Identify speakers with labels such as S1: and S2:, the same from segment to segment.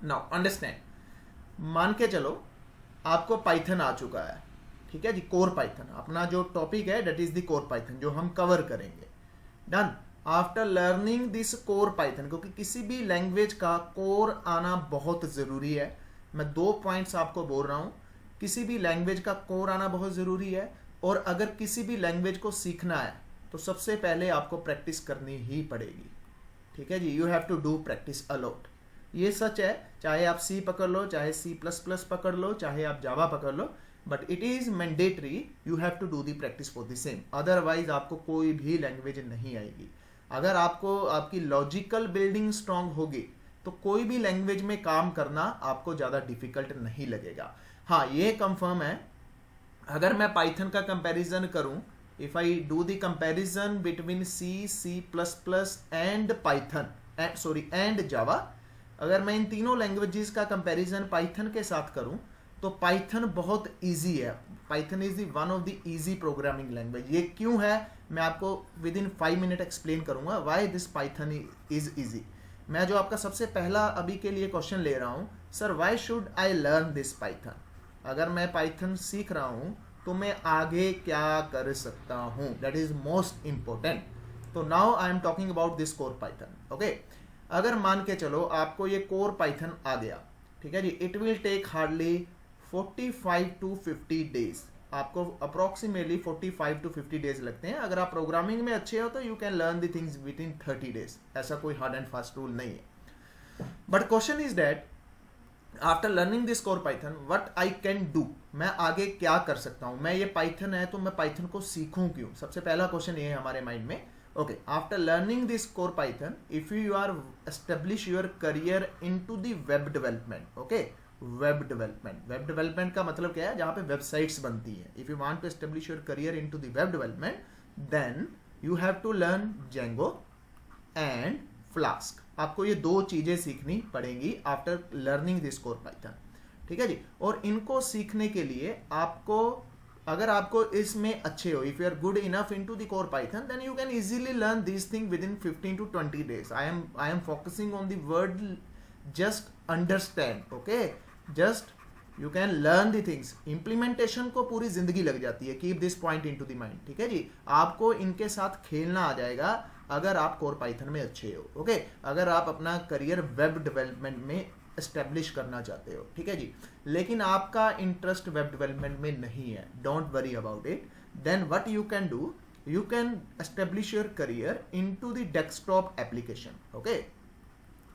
S1: Now understand, मान के चलो आपको पाइथन आ चुका है, ठीक है जी, कोर पाइथन अपना जो टॉपिक है that is the core Python जो हम कवर करेंगे। Done. After learning this core Python, क्योंकि किसी भी लैंग्वेज का कोर आना बहुत ज़रूरी है, मैं 2 पॉइंट्स आपको बोल रहा हूँ, किसी भी लैंग्वेज का कोर आना बहुत ज़रूरी है, और अगर किसी भी लैंग्वेज को सीखना है तो सबसे पहले आपको प्रैक्टिस करनी ही पड़ेगी, ठीक है जी, you have to do practice a lot. ये सच है, चाहे आप सी पकड़ लो, चाहे C++ पकड़ लो, चाहे आप जावा पकड़ लो, but it is mandatory, you have to do the practice for the same, otherwise आपको कोई भी लैंग्वेज नहीं आएगी। अगर आपको आपकी लॉजिकल बिल्डिंग स्ट्रांग होगी तो कोई भी लैंग्वेज में काम करना आपको ज़्यादा डिफिकल्ट नहीं लगेगा। हाँ, ये कंफर्म है, अगर मैं पाइथन का कंपैरिजन करूं, if I do the comparison between C++ and Python, sorry and Java, अगर मैं इन तीनों लैंग्वेजेस का कंपैरिजन पाइथन के साथ करूं तो पाइथन बहुत इजी है। Python is the one of the easy programming language. ये क्यों है मैं आपको विद इन 5 मिनट एक्सप्लेन करूंगा why this Python is easy. मैं जो आपका सबसे पहला अभी के लिए क्वेश्चन ले रहा हूं, sir why should I learn this Python, अगर मैं पाइथन सीख रहा हूं तो मैं आगे क्या कर सकता हूं, दैट इज मोस्ट इंपॉर्टेंट। तो now I am talking about this core Python. Okay, अगर मान के चलो आपको ये कोर पाइथन आ गया, ठीक है जी, it will take hardly 45 to 50 days, आपको अप्रोक्सीमेटली 45 to 50 डेज लगते हैं। अगर आप प्रोग्रामिंग में अच्छे हो तो you can learn the things within 30 days, ऐसा कोई हार्ड एंड फास्ट रूल नहीं है। But question is that after learning this core Python what I can do, मैं आगे क्या कर सकता हूं, मैं ये पाइथन है तो मैं पाइथन को सीखूं क्यों, सबसे पहला क्वेश्चन ये है हमारे माइंड में। Okay, after learning this core Python if you are establish your career into the web development. Okay, web development, web development का मतलब क्या है, जहां पे वेबसाइट्स बनती है। If you want to establish your career into the web development then you have to learn Django and Flask, आपको ये दो चीजें सीखनी पड़ेंगी after learning this core Python, ठीक है जी। और इनको सीखने के लिए आपको, अगर आपको इसमें अच्छे हो, if you are good enough into the core Python then you can easily learn this thing within 15 to 20 days. I am focusing on the word just understand. Okay, just you can learn the things, implementation को पूरी जिंदगी लग जाती है, keep this point into the mind, ठीक है जी। आपको इनके साथ खेलना आ जाएगा अगर आप कोर पाइथन में अच्छे हो। ओके, अगर आप अपना करियर वेब डेवलपमेंट में एस्टेब्लिश करना चाहते हो, ठीक है जी, लेकिन आपका इंटरेस्ट वेब डेवलपमेंट में नहीं है, don't worry about it, then what you can do, you can establish your career into the desktop application. Okay,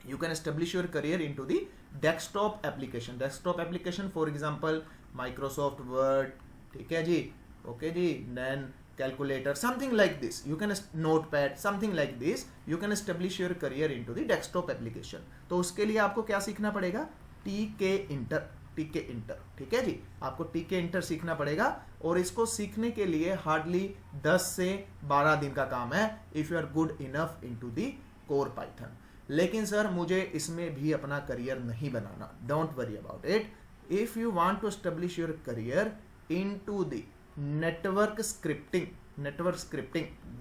S1: you can establish your career into the desktop application for example Microsoft Word, ठीक है जी, okay ji, then calculator, something like this, you can notepad, something like this, you can establish your career into the desktop application। तो उसके लिए आपको क्या सीखना पड़ेगा, टीके इंटर, ठीक है जी, आपको टीके इंटर सीखना पड़ेगा, और इसको सीखने के लिए हार्डली 10 से 12 दिन का काम है if you are good enough into the core Python. लेकिन सर मुझे इसमें भी अपना करियर नहीं बनाना, don't worry about it, if you want to establish your career into the network scripting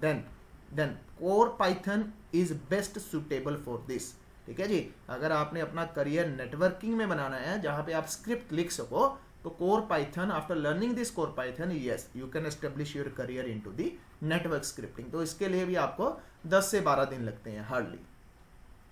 S1: then core Python is best suitable for this, ठीक है जी। अगर आपने अपना करियर नेटवर्किंग में बनाना है जहां पे आप स्क्रिप्ट लिख सको, तो core Python, after learning this core Python, yes you can establish your career into the network scripting. तो इसके लिए भी आपको 10 से 12 दिन लगते हैं हार्डली,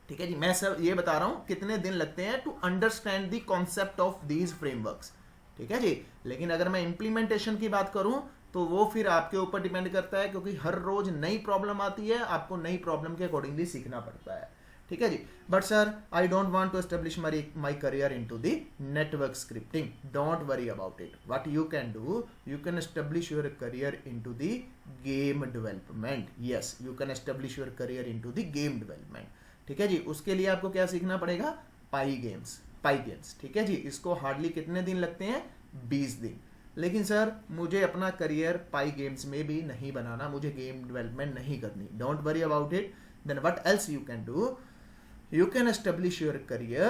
S1: ठीक है जी। मैं सब ये बता रहा हूं कितने दिन लगते हैं to understand the concept of these frameworks, ठीक है जी। लेकिन अगर मैं इंप्लीमेंटेशन की बात करूं तो वो फिर आपके ऊपर डिपेंड करता है, क्योंकि हर रोज नई प्रॉब्लम आती है, आपको नई प्रॉब्लम के अकॉर्डिंगली सीखना पड़ता है, ठीक है जी। But sir I don't want to establish my career into the network scripting, don't worry about it, what you can do, you can establish your career into the game development, yes you can establish your career into the game development, ठीक है जी। उसके लिए आपको क्या सीखना पड़ेगा, पाई games, ठीक है जी। इसको हार्डली कितने दिन लगते हैं, 20 दिन। लेकिन सर मुझे अपना करियर पाई गेम्स में भी नहीं बनाना, मुझे गेम डेवलपमेंट नहीं करनी, don't worry about it, then what else you can do, you can establish your career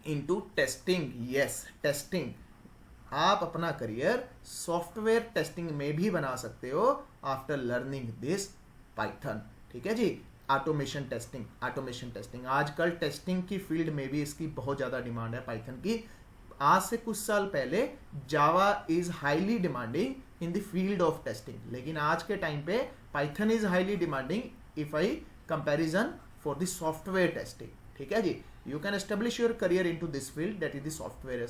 S1: into testing, yes testing, आप अपना करियर सॉफ्टवेयर टेस्टिंग में भी बना सकते हो आफ्टर लर्निंग दिस पाइथन, ठीक है जी। ऑटोमेशन टेस्टिंग आजकल टेस्टिंग की फील्ड में भी इसकी बहुत ज़्यादा डिमांड है पाइथन की। आज से कुछ साल पहले Java is highly demanding in the field of testing, लेकिन आज के टाइम पे Python is highly demanding if I comparison for the software testing. ठीक है जी, you can establish your career into this field that is the software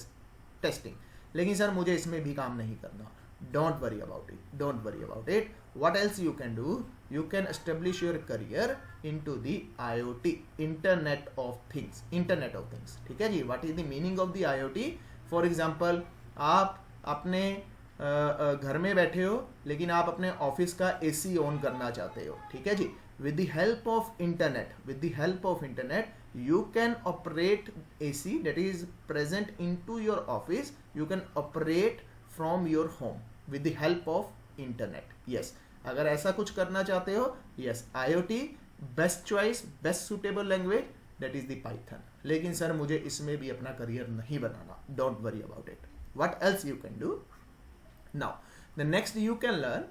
S1: testing. लेकिन sir मुझे इसमें भी काम नहीं करना, don't worry about it. What else you can do? You can establish your career into the IoT, Internet of Things. ठीक है जी, what is the meaning of the IoT? For example, आप अपने घर में बैठे हो लेकिन आप अपने ऑफिस का AC ऑन करना चाहते हो। ठीक है जी, with the help of internet you can operate AC that is present into your office, you can operate from your home with the help of internet. Yes, अगर ऐसा कुछ करना चाहते हो, yes, IoT best choice, best suitable language that is the Python. लेकिन sir मुझे इसमें भी अपना करियर नहीं बनाना, don't worry about it. What else you can do now? The next you can learn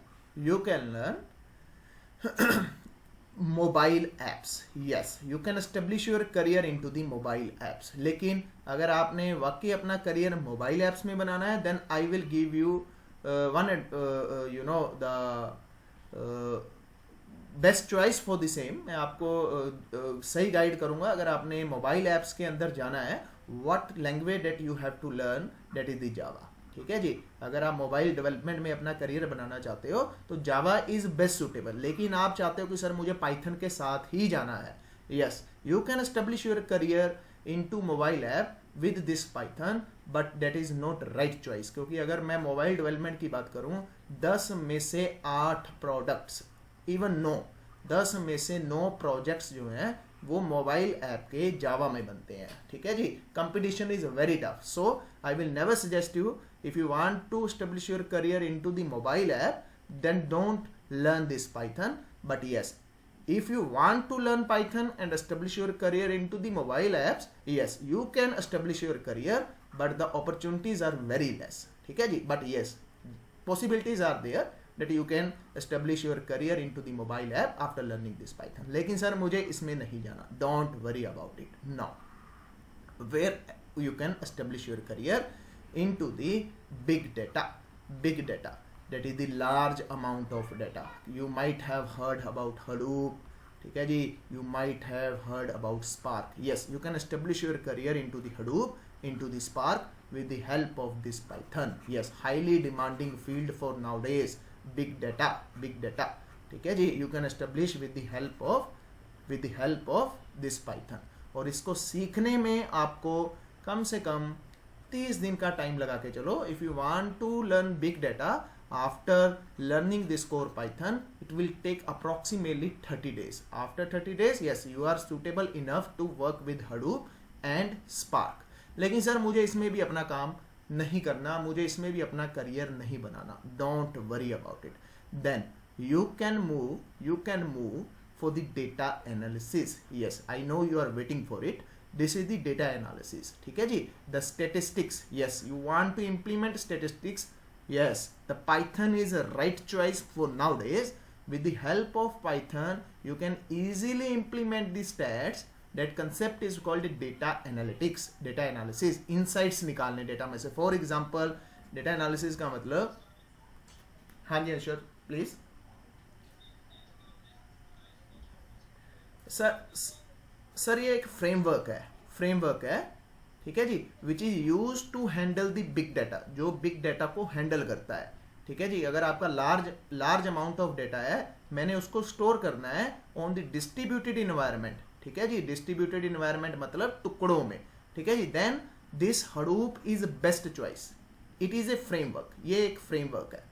S1: mobile apps. Yes, you can establish your career into the mobile apps. लेकिन अगर आपने वाकई अपना करियर मोबाइल एप्स में बनाना है, then I will give you one the best choice for the same. मैं आपको सही गाइड करूंगा अगर आपने मोबाइल एप्स के अंदर जाना है, what language that you have to learn that is the Java. ठीक है जी, अगर आप मोबाइल डेवलपमेंट में अपना करियर बनाना चाहते हो तो जावा इज बेस्ट सुटेबल। लेकिन आप चाहते हो कि सर मुझे पाइथन के साथ ही जाना है, yes, you can establish your career into mobile app with this Python, but that is not right choice. क्योंकि अगर मैं मोबाइल डेवलपमेंट की बात करूं, 10 में से 8 प्रोडक्ट्स, इवन 10 में से 9 प्रोजेक्ट्स जो हैं वो मोबाइल ऐप के जावा में बनते हैं। ठीक है जी, competition is very tough, so I will never suggest you, if you want to establish your career into the mobile app, then don't learn this Python. But yes, if you want to learn Python and establish your career into the mobile apps, yes, you can establish your career, but the opportunities are very less. ठीक है जी, but yes, possibilities are there that you can establish your career into the mobile app after learning this Python. लेकिन sir मुझे इसमें नहीं जाना, don't worry about it. Now, where you can establish your career into the big data, that is the large amount of data. You might have heard about Hadoop. ठीक है जी, you might have heard about Spark. Yes, you can establish your career into the Hadoop, into the Spark with the help of this Python. Yes, highly demanding field for nowadays, big data. ठीक है जी, you can establish with the help of this Python. और इसको सीखने में आपको कम से कम 30 दिन का टाइम लगा के चलो। If you want to learn big data after learning this core Python, it will take approximately 30 days. After 30 days, yes, you are suitable enough to work with Hadoop and Spark. लेकिन sir मुझे इसमें भी अपना काम नहीं करना, मुझे इसमें भी अपना करियर नहीं बनाना, don't worry about it. Then you can move for the data analysis. Yes, I know you are waiting for it. This is the data analysis. ठीक है जी, the statistics. Yes, you want to implement statistics. Yes, the Python is a right choice for nowadays. With the help of Python, you can easily implement the stats. That concept is called data analytics, data analysis. Insights निकालने data में से. For example, data analysis का मतलब, हाँ जी अंशुर please. Sir ये एक framework है, ठीक है जी, which is use to handle the big data, जो बिग डाटा को हैंडल करता है। ठीक है जी, अगर आपका लार्ज अमाउंट ऑफ डाटा है, मैंने उसको स्टोर करना है ऑन द डिस्ट्रीब्यूटेड इन्वायरमेंट। ठीक है जी, डिस्ट्रीब्यूटेड इन्वायरमेंट मतलब टुकड़ों में। ठीक है जी, then this Hadoop is best choice, it is a framework, ये एक फ्रेमवर्क है।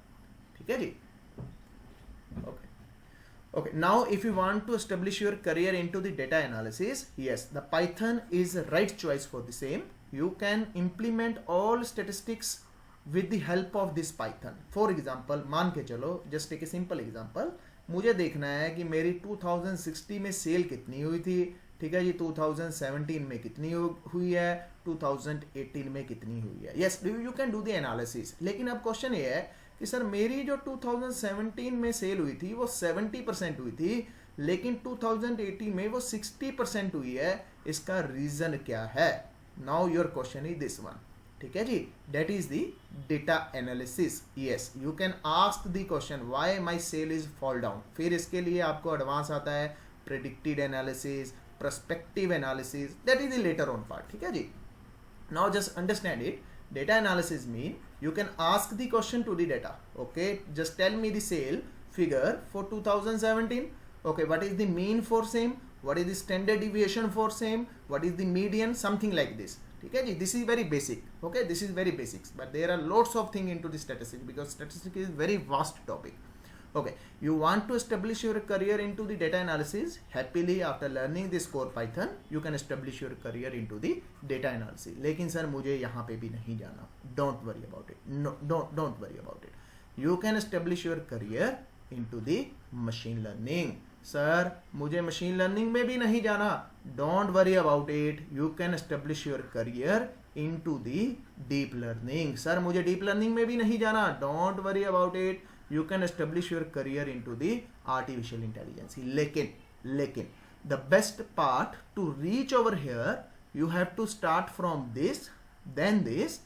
S1: ठीक है जी, Okay, now if you want to establish your career into the data analysis, yes, the Python is the right choice for the same. You can implement all statistics with the help of this Python. For example, मान के चलो, just take a simple example, मुझे देखना है कि मेरी 2060 में cell कितनी हुई थी। ठीक है जी, 2017 में कितनी हुई है, 2018 में कितनी हुई है। Yes, you can do the analysis. लेकिन अब क्वेश्चन ये है कि सर मेरी जो 2017 में सेल हुई थी वो 70% हुई थी, लेकिन 2018 में वो 60% हुई है। इसका रीजन क्या है? Now your question is this one, ठीक है जी, that is the data analysis. Yes, you can ask the question why my sale is fall down. फिर इसके लिए आपको एडवांस आता है predicted analysis, perspective analysis, that is the later on part, ठीक है जी। Now just understand it, data analysis mean you can ask the question to the data, okay, just tell me the sale figure for 2017, okay, what is the mean for same, what is the standard deviation for same, what is the median, something like this, ठीक है जी। this is very basic, okay, this is very basics, but there are lots of things into the statistics because statistics is very vast topic, okay। you want to establish your career into the data analysis, happily after learning this core Python you can establish your career into the data analysis। लेकिन sir मुझे यहाँ पे भी नहीं जाना, don't worry about it, no, don't worry about it, you can establish your career into the machine learning। Sir मुझे machine learning में भी नहीं जाना, don't worry about it, you can establish your career into the deep learning. Sir मुझे deep learning में भी नहीं जाना, don't worry about it, you can establish your career into the artificial intelligence। लेकिन the best part to reach over here you have to start from this, then this,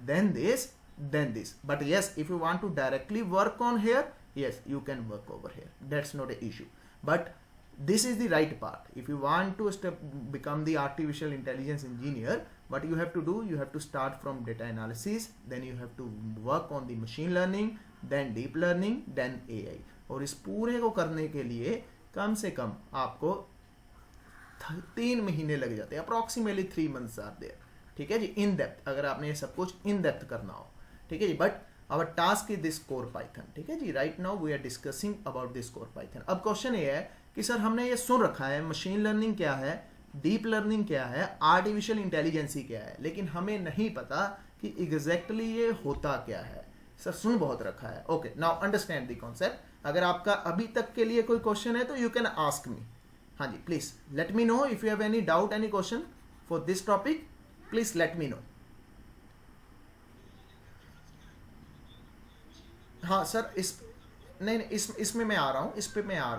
S1: then this, then this, but yes, if you want to directly work on here, yes, you can work over here, that's not an issue, but this is the right part। if you want to become the artificial intelligence engineer, what you have to do, you have to start from data analysis, then you have to work on the machine learning, then deep learning, then AI। और इस पूरे को करने के लिए कम से कम आपको 3 महीने लग जाते हैं, अप्रॉक्सीमेटली 3 months आर देयर, ठीक है जी, इन डेप्थ, अगर आपने ये सब कुछ इन डेप्थ करना हो, ठीक है जी। But our task is this core Python, ठीक है जी। Right now we are discussing about this core Python. अब क्वेश्चन ये है कि सर हमने ये सुन रखा है मशीन लर्निंग क्या है, डीप लर्निंग क्या है, आर्टिफिशियल इंटेलिजेंसी क्या है, लेकिन हमें नहीं पता कि एग्जैक्टली ये होता क्या है। सर सुन बहुत रखा है, okay, now understand the concept. अगर आपका अभी तक के लिए कोई क्वेश्चन है तो यू कैन आस्क मी, हाँ जी, please let me know if you have any doubt, any question for this topic, please let me know. हाँ सर, नहीं इसमें मैं आ रहा हूँ, इसमें मैं आ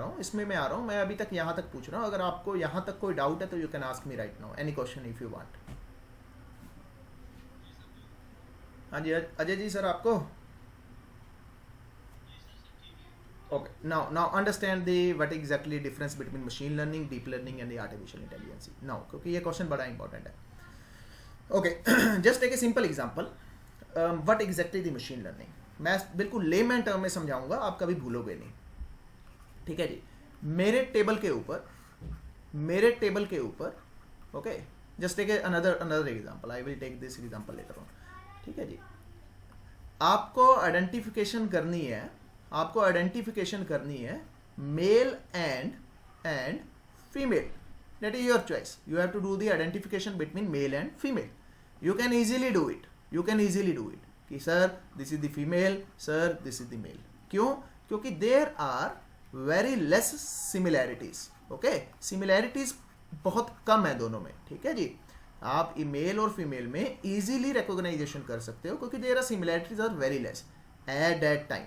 S1: रहा हूँ, मैं अभी तक यहाँ तक पूछ रहा हूँ। अगर आपको यहाँ तक कोई डाउट है तो you can ask me right now any question if you want. हाँ जी अजय जी, सर आपको okay, now understand the what exactly difference between machine learning, deep learning and the artificial intelligence now, क्योंकि ये क्वेश्चन बड़ा important है। Okay, just take a simple example, what exactly the machine learning. मैं बिल्कुल layman term में समझाऊंगा, आप कभी भूलोगे नहीं, ठीक है जी। मेरे टेबल के ऊपर okay, just take another example, I will take this example later on, ठीक है जी। आपको आइडेंटिफिकेशन करनी है male and female, that is your choice, you have to do the identification between male and female. You can easily do it कि sir this is the female, sir this is the male. क्यों? क्योंकि there are very less similarities, okay, similarities बहुत कम है दोनों में, ठीक है जी। आप मेल और फीमेल में इजीली रिकॉग्नाइजेशन कर सकते हो क्योंकि there are similarities are very less. At that time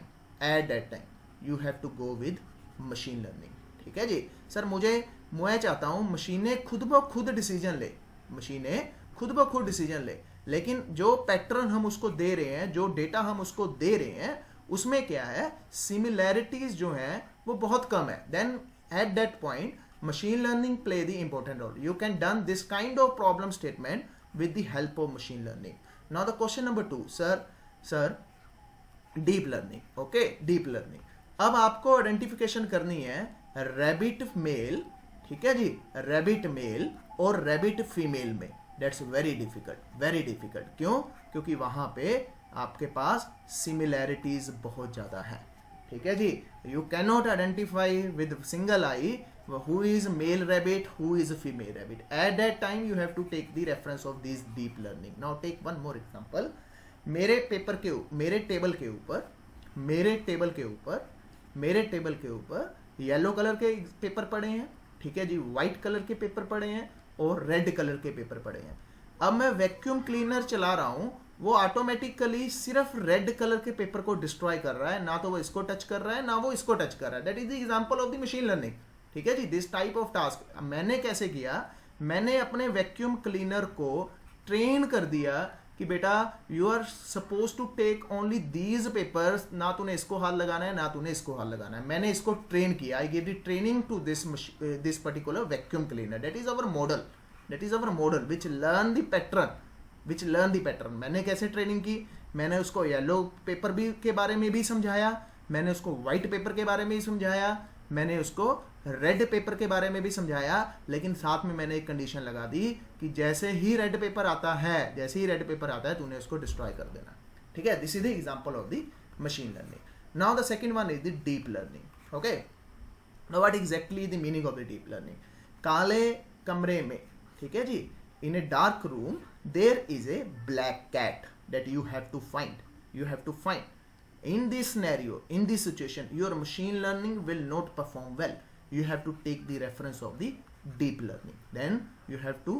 S1: you have to go with machine learning, ठीक है जी। सर मैं चाहता हूं मशीनें खुद ब खुद डिसीजन ले, लेकिन जो पैटर्न हम उसको दे रहे हैं, जो डेटा हम उसको दे रहे हैं, उसमें क्या है, सिमिलैरिटीज जो हैं वो बहुत कम है। Then at that point machine learning play the important role. You can done this kind of problem statement with the help of machine learning. Now the question number 2, sir deep learning, okay, deep learning। अब आपको identification करनी है rabbit mail, ठीक है जी, rabbit mail और rabbit female में। That's very difficult. क्यों? क्योंकि वहां पे आपके पास सिमिलैरिटीज बहुत ज्यादा है, ठीक है जी। You cannot identify with single eye who is male rabbit, who is a female rabbit. At that time you have to take the reference of this deep learning. Now take one more example. मेरे table के ऊपर yellow colour के paper पड़े हैं, ठीक है जी, white colour के paper पड़े हैं और रेड कलर के पेपर पड़े हैं। अब मैं वैक्यूम क्लीनर चला रहा हूं, वो ऑटोमेटिकली सिर्फ रेड कलर के पेपर को डिस्ट्रॉय कर रहा है, ना तो वो इसको टच कर रहा है ना वो इसको टच कर रहा है। That is the example of the machine learning, ठीक है जी, दिस टाइप ऑफ टास्क मैंने कैसे किया, मैंने अपने वैक्यूम क्लीनर को ट्रेन कर दिया कि बेटा you are suppose to take only these papers, ना तूने इसको हाथ लगाना है ना तूने इसको हाथ लगाना है, मैंने इसको ट्रेन किया, I give the training to this particular vacuum cleaner, that is our model, that is our model which learn the pattern, मैंने कैसे ट्रेनिंग की, मैंने उसको येलो पेपर भी के बारे में भी समझाया, मैंने उसको व्हाइट पेपर के बारे में भी समझाया, मैंने उसको रेड पेपर के बारे में भी समझाया, लेकिन साथ में मैंने एक कंडीशन लगा दी कि जैसे ही रेड पेपर आता है तूने उसको डिस्ट्रॉय कर देना, ठीक है। This is the example of the machine learning. Now the second one is the deep learning. Okay, now what exactly the meaning of the deep learning? काले कमरे में, ठीक है जी, in a dark room there is a black cat that you have to find. In this scenario, in this situation, your machine learning will not perform well. You have to take the reference of the deep learning. Then you have to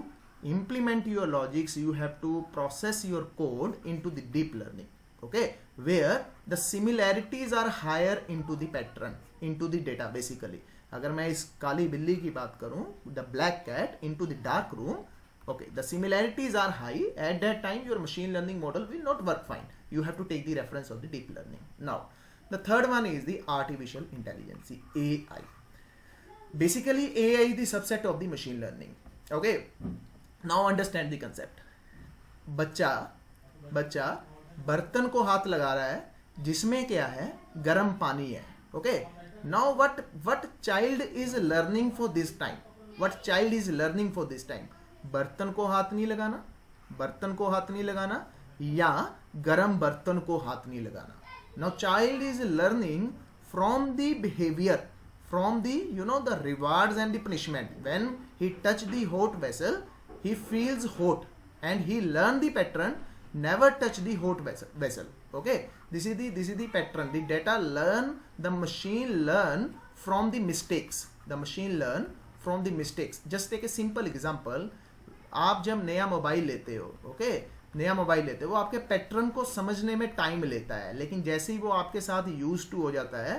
S1: implement your logics, you have to process your code into the deep learning. Okay, where the similarities are higher into the pattern, into the data basically. अगर मैं इस काली बिल्ली की बात करूं, the black cat into the dark room, okay, the similarities are high, at that time your machine learning model will not work fine. You have to take the reference of the deep learning. Now the third one is the artificial intelligence, AI. Basically AI is the subset of the machine learning. Okay, now understand the concept. बच्चा बर्तन को हाथ लगा रहा है जिसमें क्या है, गर्म पानी है। Okay, now what child is learning for this time? What child is learning for this time? बर्तन को हाथ नहीं लगाना या गरम बर्तन को हाथ नहीं लगाना। Now child is learning from the behavior, from the the rewards and the punishment. When he touch the hot vessel, he feels hot and he learn the pattern, never touch the hot vessel. Okay, this is the pattern. The data learn, the machine learn from the mistakes. Just take a simple example. आप जब नया mobile लेते हो, वो आपके pattern को समझने में टाइम लेता है, लेकिन जैसे ही वो आपके साथ यूज टू हो जाता है,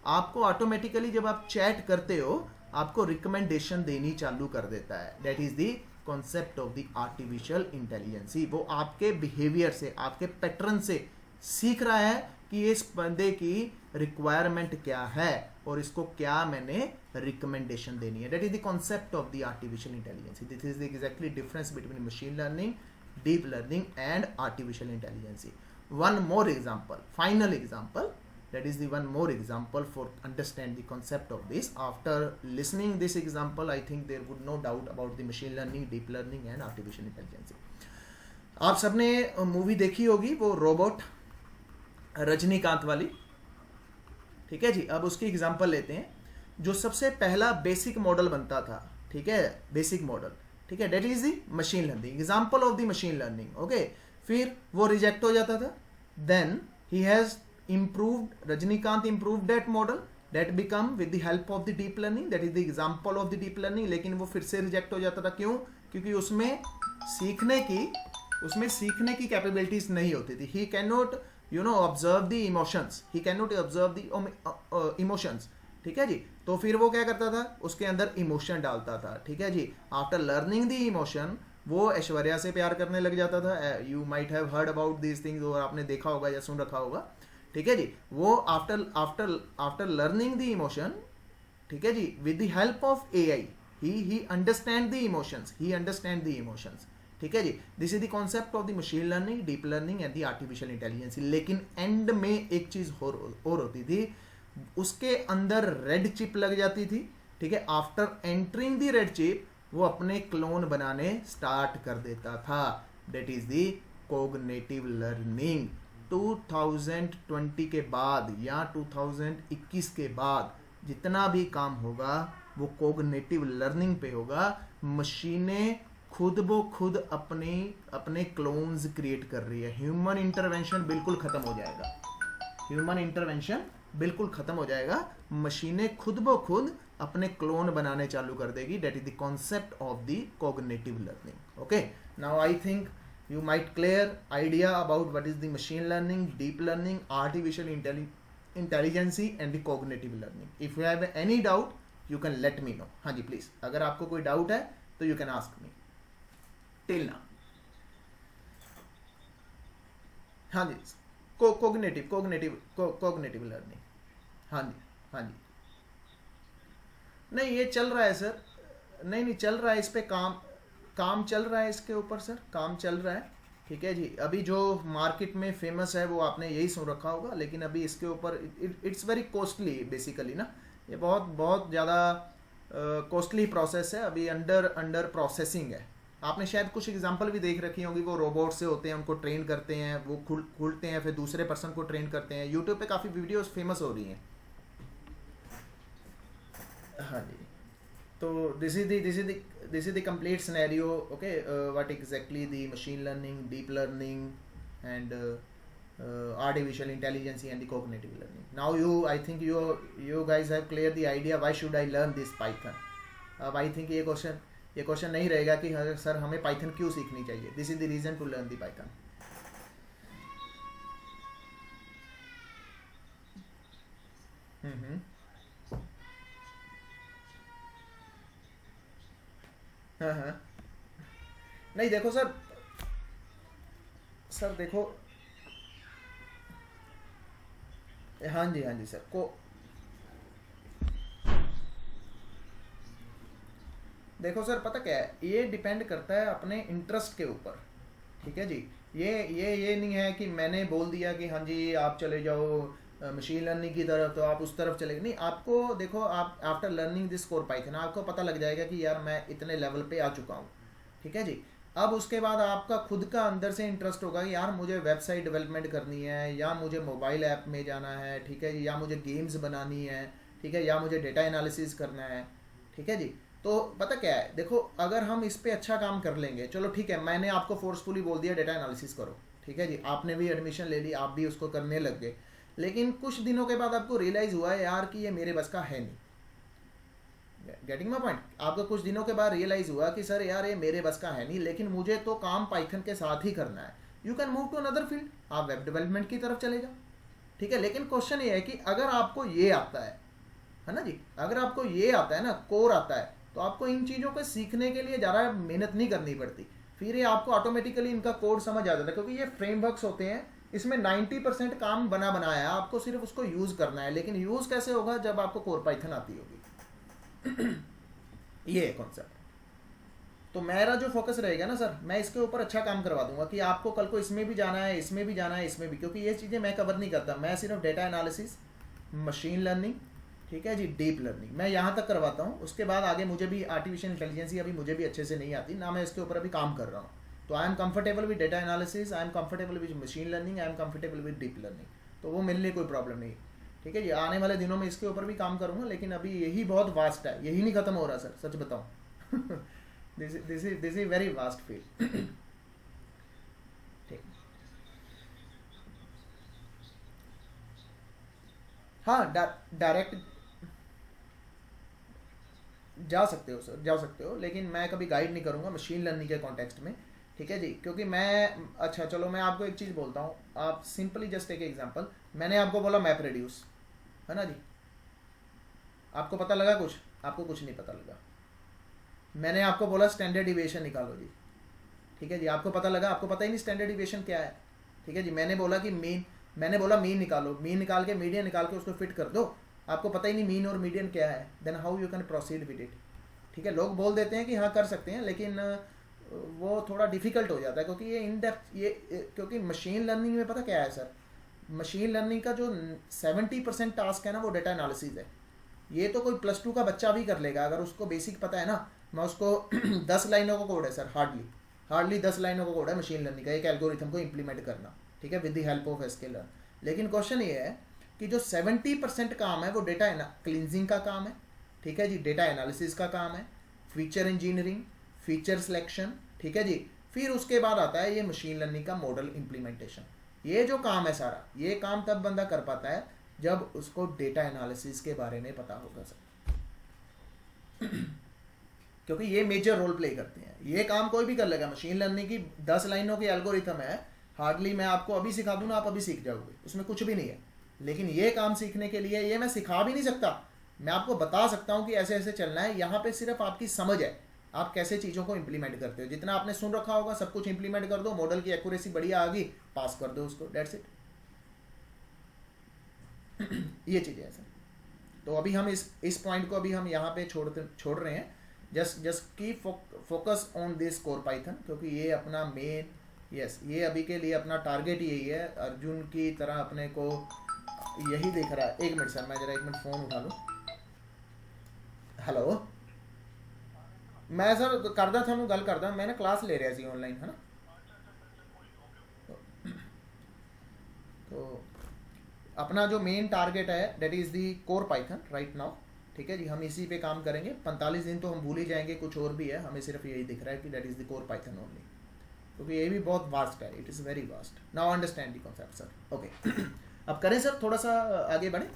S1: आपको ऑटोमेटिकली जब आप चैट करते हो आपको रिकमेंडेशन देनी चालू कर देता है। That is the concept of the artificial intelligence. वो आपके बिहेवियर से, आपके पैटर्न से सीख रहा है कि इस बंदे की रिक्वायरमेंट क्या है और इसको क्या मैंने रिकमेंडेशन देनी है। That is the concept of the artificial intelligence. This is the exactly difference between machine learning, deep learning and artificial intelligence. One more example, final example, that is the one more example for understand the concept of this. After listening this example, I think there would no doubt about the machine learning, deep learning and artificial intelligence. आप सबने movie देखी होगी, वो robot Rajinikanth वाली, ठीक है जी। अब उसकी एग्जांपल लेते हैं। जो सबसे पहला बेसिक मॉडल बनता था, ठीक है, बेसिक मॉडल, ठीक है, that is the machine learning, example of the machine learning. Okay, फिर वो रिजेक्ट हो जाता था, then he has improved, Rajinikanth improved that model, that become with the help of the deep learning, that is the example of the deep learning. लेकिन वो फिर से reject हो जाता था, क्यों? क्योंकि उसमें सीखने की कैपेबिलिटीज नहीं होती थी। He can not observe the emotions, emotions, ठीक है जी। तो फिर वो क्या करता था, उसके अंदर इमोशन डालता था, ठीक है जी। आफ्टर लर्निंग द इमोशन वो ऐश्वर्या से प्यार करने लग जाता था। You might have heard about these things, और आपने देखा होगा या सुन रखा होगा, ठीक है जी। वो आफ्टर लर्निंग द इमोशन, ठीक है जी, with the help of AI he understand the emotions, ठीक है जी। This is the concept of the machine learning, deep learning and the artificial intelligence. लेकिन एंड में एक चीज और होती थी, उसके अंदर रेड चिप लग जाती थी, ठीक है। After entering the red chip वो अपने क्लोन बनाने स्टार्ट कर देता था। That is the cognitive learning. 2020 के बाद या 2021 के बाद जितना भी काम होगा वो कोग्निटिव लर्निंग पे होगा। मशीनें खुद ब खुद अपने क्लोन्स क्रिएट कर रही है। ह्यूमन इंटरवेंशन बिल्कुल खत्म हो जाएगा। मशीनें खुद ब खुद अपने क्लोन बनाने चालू कर देगी। That is the concept of the cognitive learning. Okay, now I think you might clear idea about what is the machine learning, deep learning, artificial intelligence and the cognitive learning. If you have any doubt, you can let me know. हाँ जी please, अगर आपको कोई doubt है तो you can ask me till now. हाँ जी, cognitive learning. हाँ जी, हाँ जी। नहीं ये चल रहा है सर, नहीं चल रहा है इस पे काम, काम चल रहा है इसके ऊपर सर, काम चल रहा है। ठीक है जी, अभी जो मार्केट में फेमस है वो आपने यही सुन रखा होगा, लेकिन अभी इसके ऊपर इट्स वेरी कॉस्टली बेसिकली ना, ये बहुत बहुत ज़्यादा कॉस्टली प्रोसेस है, अभी अंडर प्रोसेसिंग है। आपने शायद कुछ एग्जांपल भी देख रखी होंगी, वो रोबोट से होते हैं, उनको ट्रेन करते हैं, वो खुलते हैं, फिर दूसरे पर्सन को ट्रेन करते हैं। यूट्यूब पे काफ़ी वीडियोस फेमस हो रही हैं। हाँ जी, तो this is the complete scenario. Okay, what exactly the machine learning, deep learning, and artificial intelligence and the cognitive learning. Now I think you guys have cleared the idea why should I learn this Python. अब I think ये question नहीं रहेगा कि sir हमें Python क्यों सीखनी चाहिए। This is the reason to learn the Python. हाँ हाँ, नहीं देखो सर, देखो, हाँ जी सर को, देखो सर पता क्या है, ये डिपेंड करता है अपने इंटरेस्ट के ऊपर। ठीक है जी, ये नहीं है कि मैंने बोल दिया कि हाँ जी आप चले जाओ मशीन लर्निंग की तरफ, तो आप उस तरफ चले गए। नहीं, आपको देखो, आप after learning this core Python आपको पता लग जाएगा कि यार मैं इतने लेवल पे आ चुका हूँ। ठीक है जी, अब उसके बाद आपका खुद का अंदर से इंटरेस्ट होगा कि यार मुझे वेबसाइट डेवलपमेंट करनी है, या मुझे मोबाइल ऐप में जाना है, ठीक है जी, या मुझे गेम्स बनानी है, ठीक है, या मुझे डेटा एनालिसिस करना है। ठीक है जी, तो पता क्या है, देखो अगर हम इस पे अच्छा काम कर लेंगे, चलो ठीक है, मैंने आपको फोर्सफुली बोल दिया डेटा एनालिसिस करो, ठीक है जी, आपने भी एडमिशन ले ली, आप भी उसको करने लग गए, लेकिन कुछ दिनों के बाद आपको रियलाइज हुआ है यार कि ये मेरे बस का है नहीं। गेटिंग माय पॉइंट, आपको कुछ दिनों के बाद रियलाइज हुआ कि सर यार ये मेरे बस का है नहीं, लेकिन मुझे तो काम पाइथन के साथ ही करना है। You can move to another field, आप वेब डेवलपमेंट की तरफ चले जाओ। ठीक है, लेकिन क्वेश्चन ये है कि अगर आपको ये आता है ना जी, अगर आपको ये आता है ना, कोर आता है, तो आपको इन चीज़ों को सीखने के लिए ज़्यादा मेहनत नहीं करनी पड़ती, फिर ये आपको ऑटोमेटिकली इनका कोड समझ आ जाता है, क्योंकि ये फ्रेमवर्क्स होते हैं, इसमें 90% काम बनाया है, आपको सिर्फ उसको यूज़ करना है। लेकिन यूज़ कैसे होगा, जब आपको कोर पाइथन आती होगी। ये है कॉन्सेप्ट। तो मेरा जो फोकस रहेगा ना सर, मैं इसके ऊपर अच्छा काम करवा दूंगा कि आपको कल को इसमें भी जाना है, इसमें भी जाना है, इसमें भी, क्योंकि ये चीज़ें मैं कवर नहीं करता, मैं सिर्फ डेटा एनालिसिस, मशीन लर्निंग, ठीक है जी, डीप लर्निंग, मैं यहाँ तक करवाता हूँ। उसके बाद आगे मुझे भी आर्टिफिशियल इंटेलिजेंस अभी मुझे भी अच्छे से नहीं आती ना, मैं इसके ऊपर अभी काम कर रहा हूँ। तो I am comfortable with data analysis, I am comfortable with machine learning, I am comfortable with deep learning, तो वो मेरे लिए कोई प्रॉब्लम नहीं। ठीक है जी, आने वाले दिनों में इसके ऊपर भी काम करूँगा, लेकिन अभी यही बहुत वास्ट है, यही नहीं खत्म हो रहा सर, सच बताऊँ। This is very vast field. ठीक, हाँ डायरेक्ट जा सकते हो सर, जा सकते हो, लेकिन मैं कभी गाइड नहीं करूँगा मशीन लर्निंग के कॉन्टेक्स्ट में। ठीक है जी, क्योंकि मैं, अच्छा चलो मैं आपको एक चीज़ बोलता हूँ, आप सिंपली जस्ट एक एग्जांपल, मैंने आपको बोला मैप रेड्यूस, है ना जी, आपको पता लगा कुछ? आपको कुछ नहीं पता लगा। मैंने आपको बोला स्टैंडर्ड डिविएशन निकालो जी, ठीक है जी, आपको पता लगा? आपको पता ही नहीं स्टैंडर्ड डिविएशन क्या है। ठीक है जी, मैंने बोला कि मीन, मैंने बोला मीन निकालो, मीन निकाल के मीडियन निकाल के उसको फिट कर दो, आपको पता ही नहीं मीन और मीडियन क्या है, then how you can proceed with it. ठीक है, लोग बोल देते हैं कि हाँ कर सकते हैं, लेकिन वो थोड़ा डिफिकल्ट हो जाता है, क्योंकि ये इन डेप्थ, ये क्योंकि मशीन लर्निंग में पता क्या है सर, मशीन लर्निंग का जो 70% टास्क है ना, वो डेटा एनालिसिस है। ये तो कोई +2 का बच्चा भी कर लेगा, अगर उसको बेसिक पता है ना। मैं उसको 10 लाइनों का कोड है सर, हार्डली 10 लाइनों का कोड है मशीन लर्निंग का, एक एल्गोरिथम को इंप्लीमेंट करना, ठीक है, with the help of scalar. लेकिन क्वेश्चन ये है कि जो 70% काम है वो डेटा क्लींजिंग का काम है, ठीक है जी, डेटा एनालिसिस का काम है, फीचर इंजीनियरिंग, फीचर सिलेक्शन, ठीक है जी, फिर उसके बाद आता है ये मशीन लर्निंग का मॉडल इम्प्लीमेंटेशन। ये जो काम है सारा, ये काम तब बंदा कर पाता है जब उसको डेटा एनालिसिस के बारे में पता होगा सर। क्योंकि ये मेजर रोल प्ले करते हैं, ये काम कोई भी कर लेगा। मशीन लर्निंग की 10 लाइनों की एल्गोरिथम है, हार्डली मैं आपको अभी सिखा दूँ ना, आप अभी सीख जाओगे, उसमें कुछ भी नहीं है। लेकिन ये काम सीखने के लिए, ये मैं सिखा भी नहीं सकता, मैं आपको बता सकता हूँ कि ऐसे ऐसे चलना है, यहाँ पे सिर्फ आपकी समझ है आप कैसे चीज़ों को इंप्लीमेंट करते हो। जितना आपने सुन रखा होगा सब कुछ इंप्लीमेंट कर दो, मॉडल की एक्यूरेसी बढ़िया आ गई, पास कर दो उसको, डेट्स इट। ये चीज़ें हैं सर। तो अभी हम इस पॉइंट को अभी हम यहाँ पे छोड़ रहे हैं। Just keep focus on this core Python, क्योंकि ये अपना मेन, ये अभी के लिए अपना टारगेट यही है। अर्जुन की तरह अपने को यही दिख रहा है। एक मिनट सर, मैं जरा एक मिनट फ़ोन उठा लूँ। हेलो, मैं सर करदा थानू गल करदा, मैं ना क्लास ले रहा सी ऑनलाइन, है ना। तो अपना जो मेन टारगेट है that is the core Python right now, ठीक है जी। हम इसी पे काम करेंगे। 45 दिन तो हम भूल ही जाएंगे, कुछ और भी है, हमें सिर्फ यही दिख रहा है कि that is the core Python only, क्योंकि ये भी बहुत वास्ट है, it is very vast. Now understand the concept sir. Okay अब करें सर, थोड़ा सा आगे बढ़े।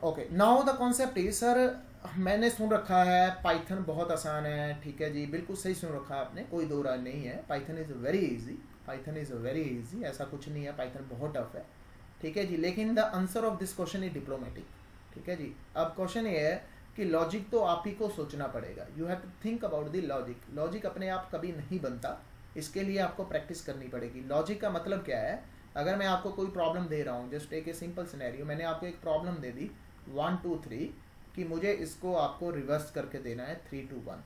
S1: Okay now the concept is sir, मैंने सुन रखा है पाइथन बहुत आसान है, ठीक है जी, बिल्कुल सही सुन रखा है आपने, कोई दो राय नहीं है। Python is very easy, Python is very easy, ऐसा कुछ नहीं है, पाइथन बहुत टफ है, ठीक है जी। लेकिन the answer of this question is diplomatic, ठीक है जी। अब क्वेश्चन ये है कि लॉजिक तो आप ही को सोचना पड़ेगा, you have to think about the logic. Logic अपने आप कभी नहीं बनता, इसके लिए आपको प्रैक्टिस करनी पड़ेगी। लॉजिक का मतलब क्या है, अगर मैं आपको कोई प्रॉब्लम दे रहा हूँ, just take a simple scenario, मैंने आपको एक प्रॉब्लम दे दी 1 2 3 कि मुझे इसको आपको रिवर्स करके देना है 3 2 1।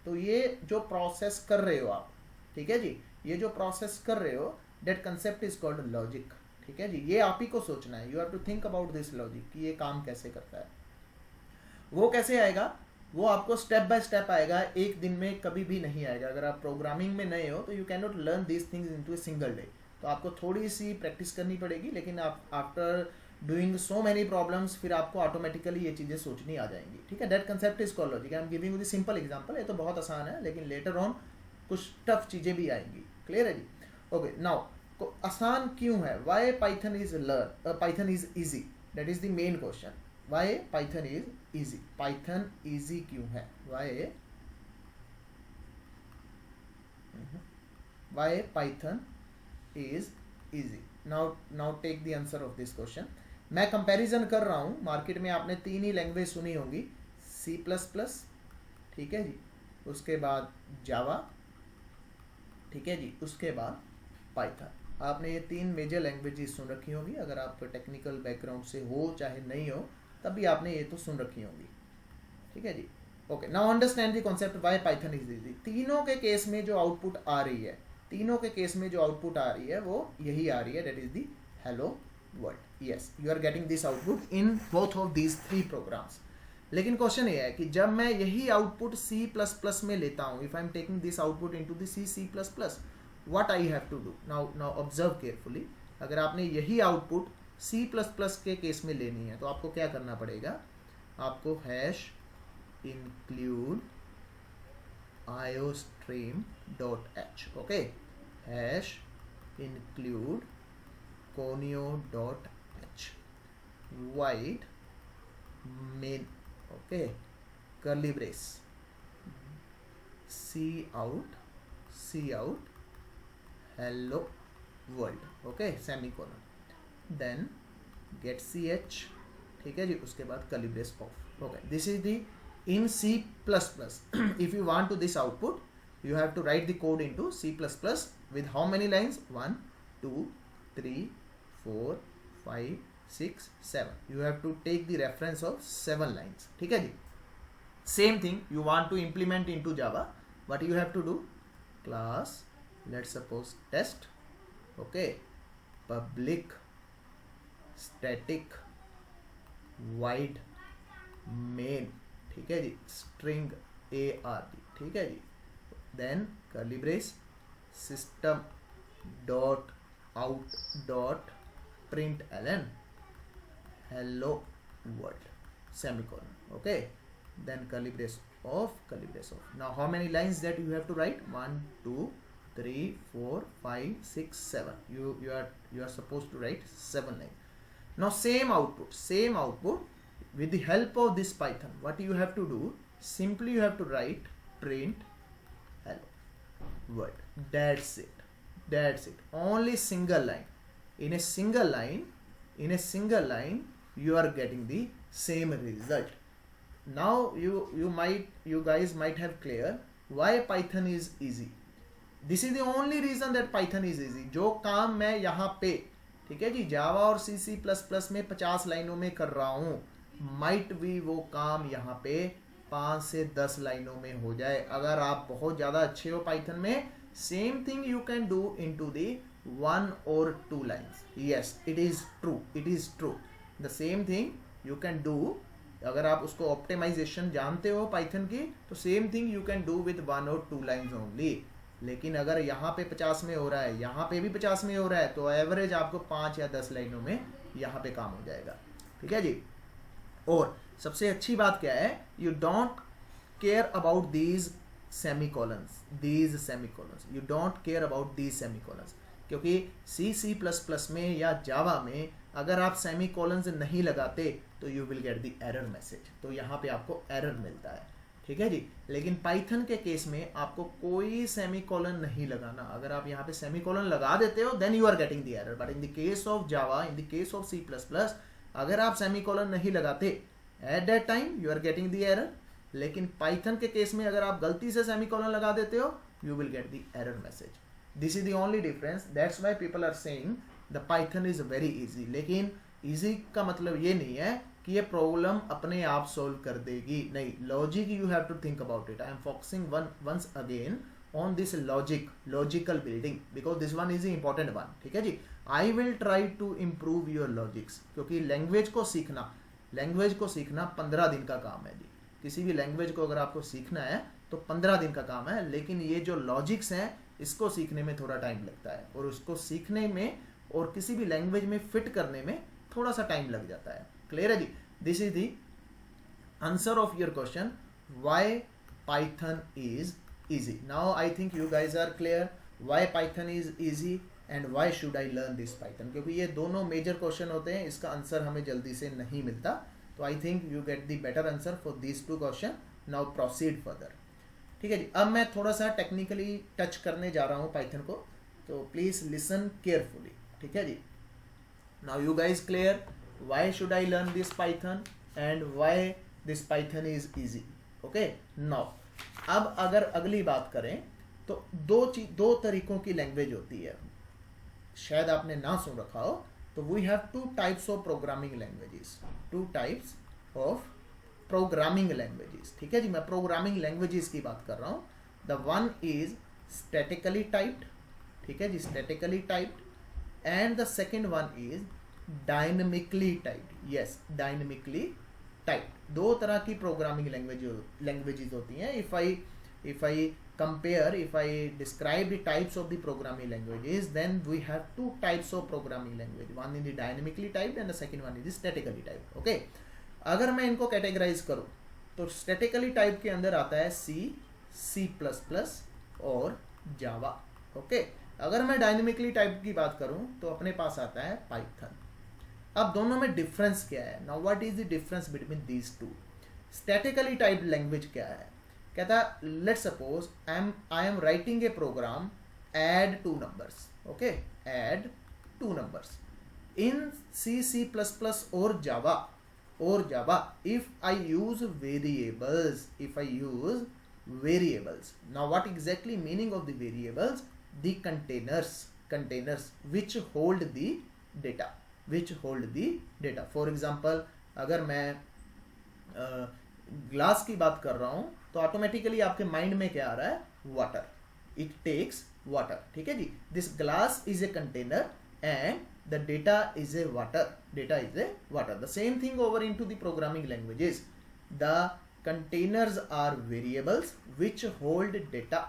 S1: तो ये जो प्रोसेस कर रहे हो आप, ठीक है जी, ये जो प्रोसेस कर रहे हो, that concept is called logic, ठीक है जी। ये आप ही को सोचना है, you have to think about this logic कि ये काम कैसे करता है। वो कैसे आएगा, वो आपको स्टेप बाय स्टेप आएगा, एक दिन में कभी भी नहीं आएगा। अगर आप प्रोग्रामिंग में नए हो तो you can not learn these things into a single day, तो आपको थोड़ी सी प्रैक्टिस करनी पड़ेगी। लेकिन आप after doing so many problems फिर आपको ऑटोमेटिकली ये चीज़ें सोचनी आ जाएंगी, ठीक है। That concept is called logic. I am giving you the simple example, ये तो बहुत आसान है, लेकिन लेटर ऑन कुछ टफ चीज़ें भी आएंगी, क्लियर है जी। ओके नाउ आसान क्यों है, why Python is Python is easy, that is the main question. Why Python is easy, Python easy क्यों है, why Python is easy. Now take the answer of this question. मैं comparison कर रहा हूँ, market में आपने 3 ही लैंग्वेज सुनी होंगी, C++, ठीक है जी, उसके बाद जावा, ठीक है जी, उसके बाद पाइथन। आपने ये 3 मेजर लैंग्वेजेस सुन रखी होंगी, अगर आप टेक्निकल बैकग्राउंड से हो चाहे नहीं हो, तब भी आपने ये तो सुन रखी होंगी, ठीक है जी। Okay now understand the concept why Python is easy. तीनों के केस में जो आउटपुट आ रही है, तीनों के केस में जो आउटपुट आ रही है वो यही आ रही है, that is the hello world. Yes, you are getting this output in both of these 3 programs. लेकिन क्वेश्चन ये है कि जब मैं यही आउटपुट C++ में लेता हूँ, if I am taking this output into the C++, what I have to do. Now observe carefully, अगर आपने यही आउटपुट C++ के केस में लेनी है तो आपको क्या करना पड़ेगा, आपको hash include iostream.h, okay, hash include conio.h, void main, okay, curly brace, cout hello world, okay, semicolon, then get ch, ठीक है जी, उसके बाद curly brace off, okay, this is the in C++. If you want to this output, you have to write the code into C++ with how many lines, 1 2 3 4 5 6 7, you have to take the reference of 7 lines, ठीक है जी। Same thing you want to implement into Java, what you have to do, class, let's suppose test, okay, public static void main, ठीक है जी, string ARG, ठीक है जी, then curly brace system dot out dot print ln hello world semicolon, okay, then curly brace off, curly brace off. Now how many lines that you have to write, 1 2 3 4 5 6 7, you are supposed to write 7 lines. Now same output with the help of this Python, what you have to do, simply you have to write print hello world, that's it, only single line. In a single line you are getting the same result. Now you guys might have clear why Python is easy. This is the only reason that Python is easy. जो काम मैं यहाँ पे, ठीक है जी, जावा और C++ में 50 लाइनों में कर रहा हूँ, माइट भी वो काम यहाँ पे 5 से 10 लाइनों में हो जाए. अगर आप बहुत ज़्यादा अच्छे हो पाइथन में, same thing you can do into the 1 or 2 lines. Yes, it is true. It is true. The same thing you can do. अगर आप उसको ऑप्टिमाइजेशन जानते हो पाइथन की, तो same thing you can do with 1 or 2 lines only. लेकिन अगर यहाँ पे 50 में हो रहा है, यहाँ पे भी 50 में हो रहा है, तो एवरेज आपको 5 या 10 लाइनों में यहाँ पे काम हो जाएगा. ठीक है जी. और सबसे अच्छी बात क्या है, you don't care about these semicolons. You don't care about these semicolons, क्योंकि C++ में या जावा में अगर आप सेमीकोलंस नहीं लगाते तो you will get the error message. तो यहाँ पे आपको एरर मिलता है. ठीक है जी. लेकिन पाइथन के केस में आपको कोई सेमीकोलन नहीं लगाना. अगर आप यहाँ पे सेमीकोलन लगा देते हो then you are getting the error. But in the case of Java, in the case of C++, अगर आप सेमीकोलन नहीं लगाते at that time you are getting the error. लेकिन पाइथन के केस में अगर आप गलती से सेमीकोलन लगा देते हो, you will get the error message. This is the only difference. That's why people are saying the Python is very easy. लेकिन इजी का मतलब ये नहीं है कि ये प्रॉब्लम अपने आप सॉल्व कर देगी. नहीं, logic you have to think about it. I am focusing once again on this logical building, because this one is important one. ठीक है जी. I will try to improve your logics, क्योंकि language को सीखना 15 दिन का काम है जी. किसी भी लैंग्वेज को अगर आपको सीखना है तो 15 दिन का काम है. लेकिन ये जो लॉजिक्स हैं, इसको सीखने में थोड़ा टाइम लगता है, और उसको सीखने में और किसी भी लैंग्वेज में फिट करने में थोड़ा सा टाइम लग जाता है. क्लियर है जी. This is the answer of your question, why Python is easy. Now I think you guys are clear why Python is easy and why should I learn this Python. क्योंकि ये दोनों major question होते हैं, इसका answer हमें जल्दी से नहीं मिलता. तो आई think you get the better answer for this 2 question. Now proceed further. ठीक है जी. अब मैं थोड़ा सा टेक्निकली टच करने जा रहा हूँ पाइथन को, तो प्लीज लिसन केयरफुली. ठीक है जी. Now you guys clear why should I learn this Python and why this Python is easy. Okay, now अब अगर अगली बात करें तो दो तरीकों की लैंग्वेज होती है. शायद आपने ना सुन रखा हो, तो we have 2 types of programming languages. 2 types of programming languages. ठीक है जी. मैं प्रोग्रामिंग लैंग्वेजेस की बात कर रहा हूँ. The one is statically typed. ठीक है जी, statically typed. And the second one is dynamically typed. Yes, dynamically typed. 2 तरह की प्रोग्रामिंग लैंग्वेजेस होती हैं. If I compare, if I describe the types of the programming languages, then we have 2 types of programming language. One is the dynamically typed and the second one is statically typed. Okay. अगर मैं इनको categorise करूं तो statically type के अंदर आता है C++ और जावा. ओके. अगर मैं डायनेमिकली टाइप की बात करूं तो अपने पास आता है पाइथन. अब दोनों में डिफरेंस क्या है? Now what is the difference between these 2? Statically typed language क्या है? कहता है let's suppose I am writing a program add 2 numbers. Okay, add 2 numbers in C++ or Java. If I use variables, now what exactly meaning of the variables? The containers which hold the data. For example, अगर मैं glass की बात कर रहा हूं तो automatically आपके mind में क्या आ रहा है? वाटर. It takes water. ठीक है जी. This glass is a container and the data is a water. The same thing over into the programming languages. The containers are variables which hold data.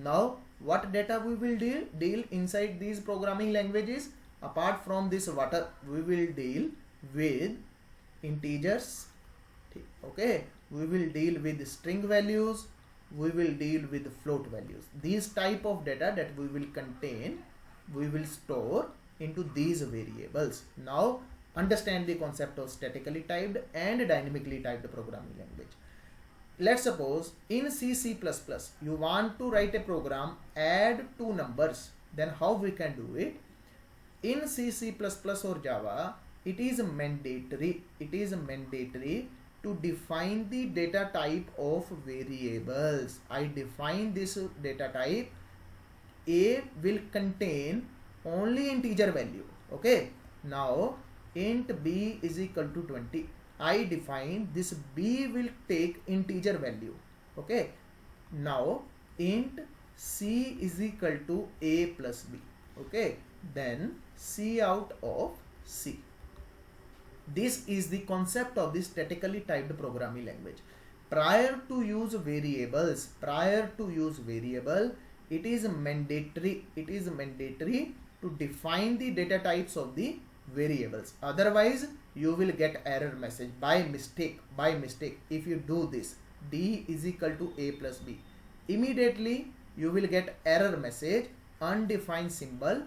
S1: Now what data we will deal inside these programming languages? Apart from this water, we will deal with integers. Okay, we will deal with string values, we will deal with float values. These type of data that we will contain, we will store into these variables. Now understand the concept of statically typed and dynamically typed programming language. Let's suppose in C++ you want to write a program add 2 numbers. Then how we can do it? In C++ or Java, it is mandatory to define the data type of variables. I define this data type. A will contain only integer value. Okay, now int b is equal to 20. I define this b will take integer value. Okay, now int c is equal to a plus b. Okay, then c out of c. This is the concept of this statically typed programming language. Prior to use variable, it is mandatory to define the data types of the variables. Otherwise, you will get error message by mistake. If you do this, d is equal to a plus b, immediately you will get error message undefined symbol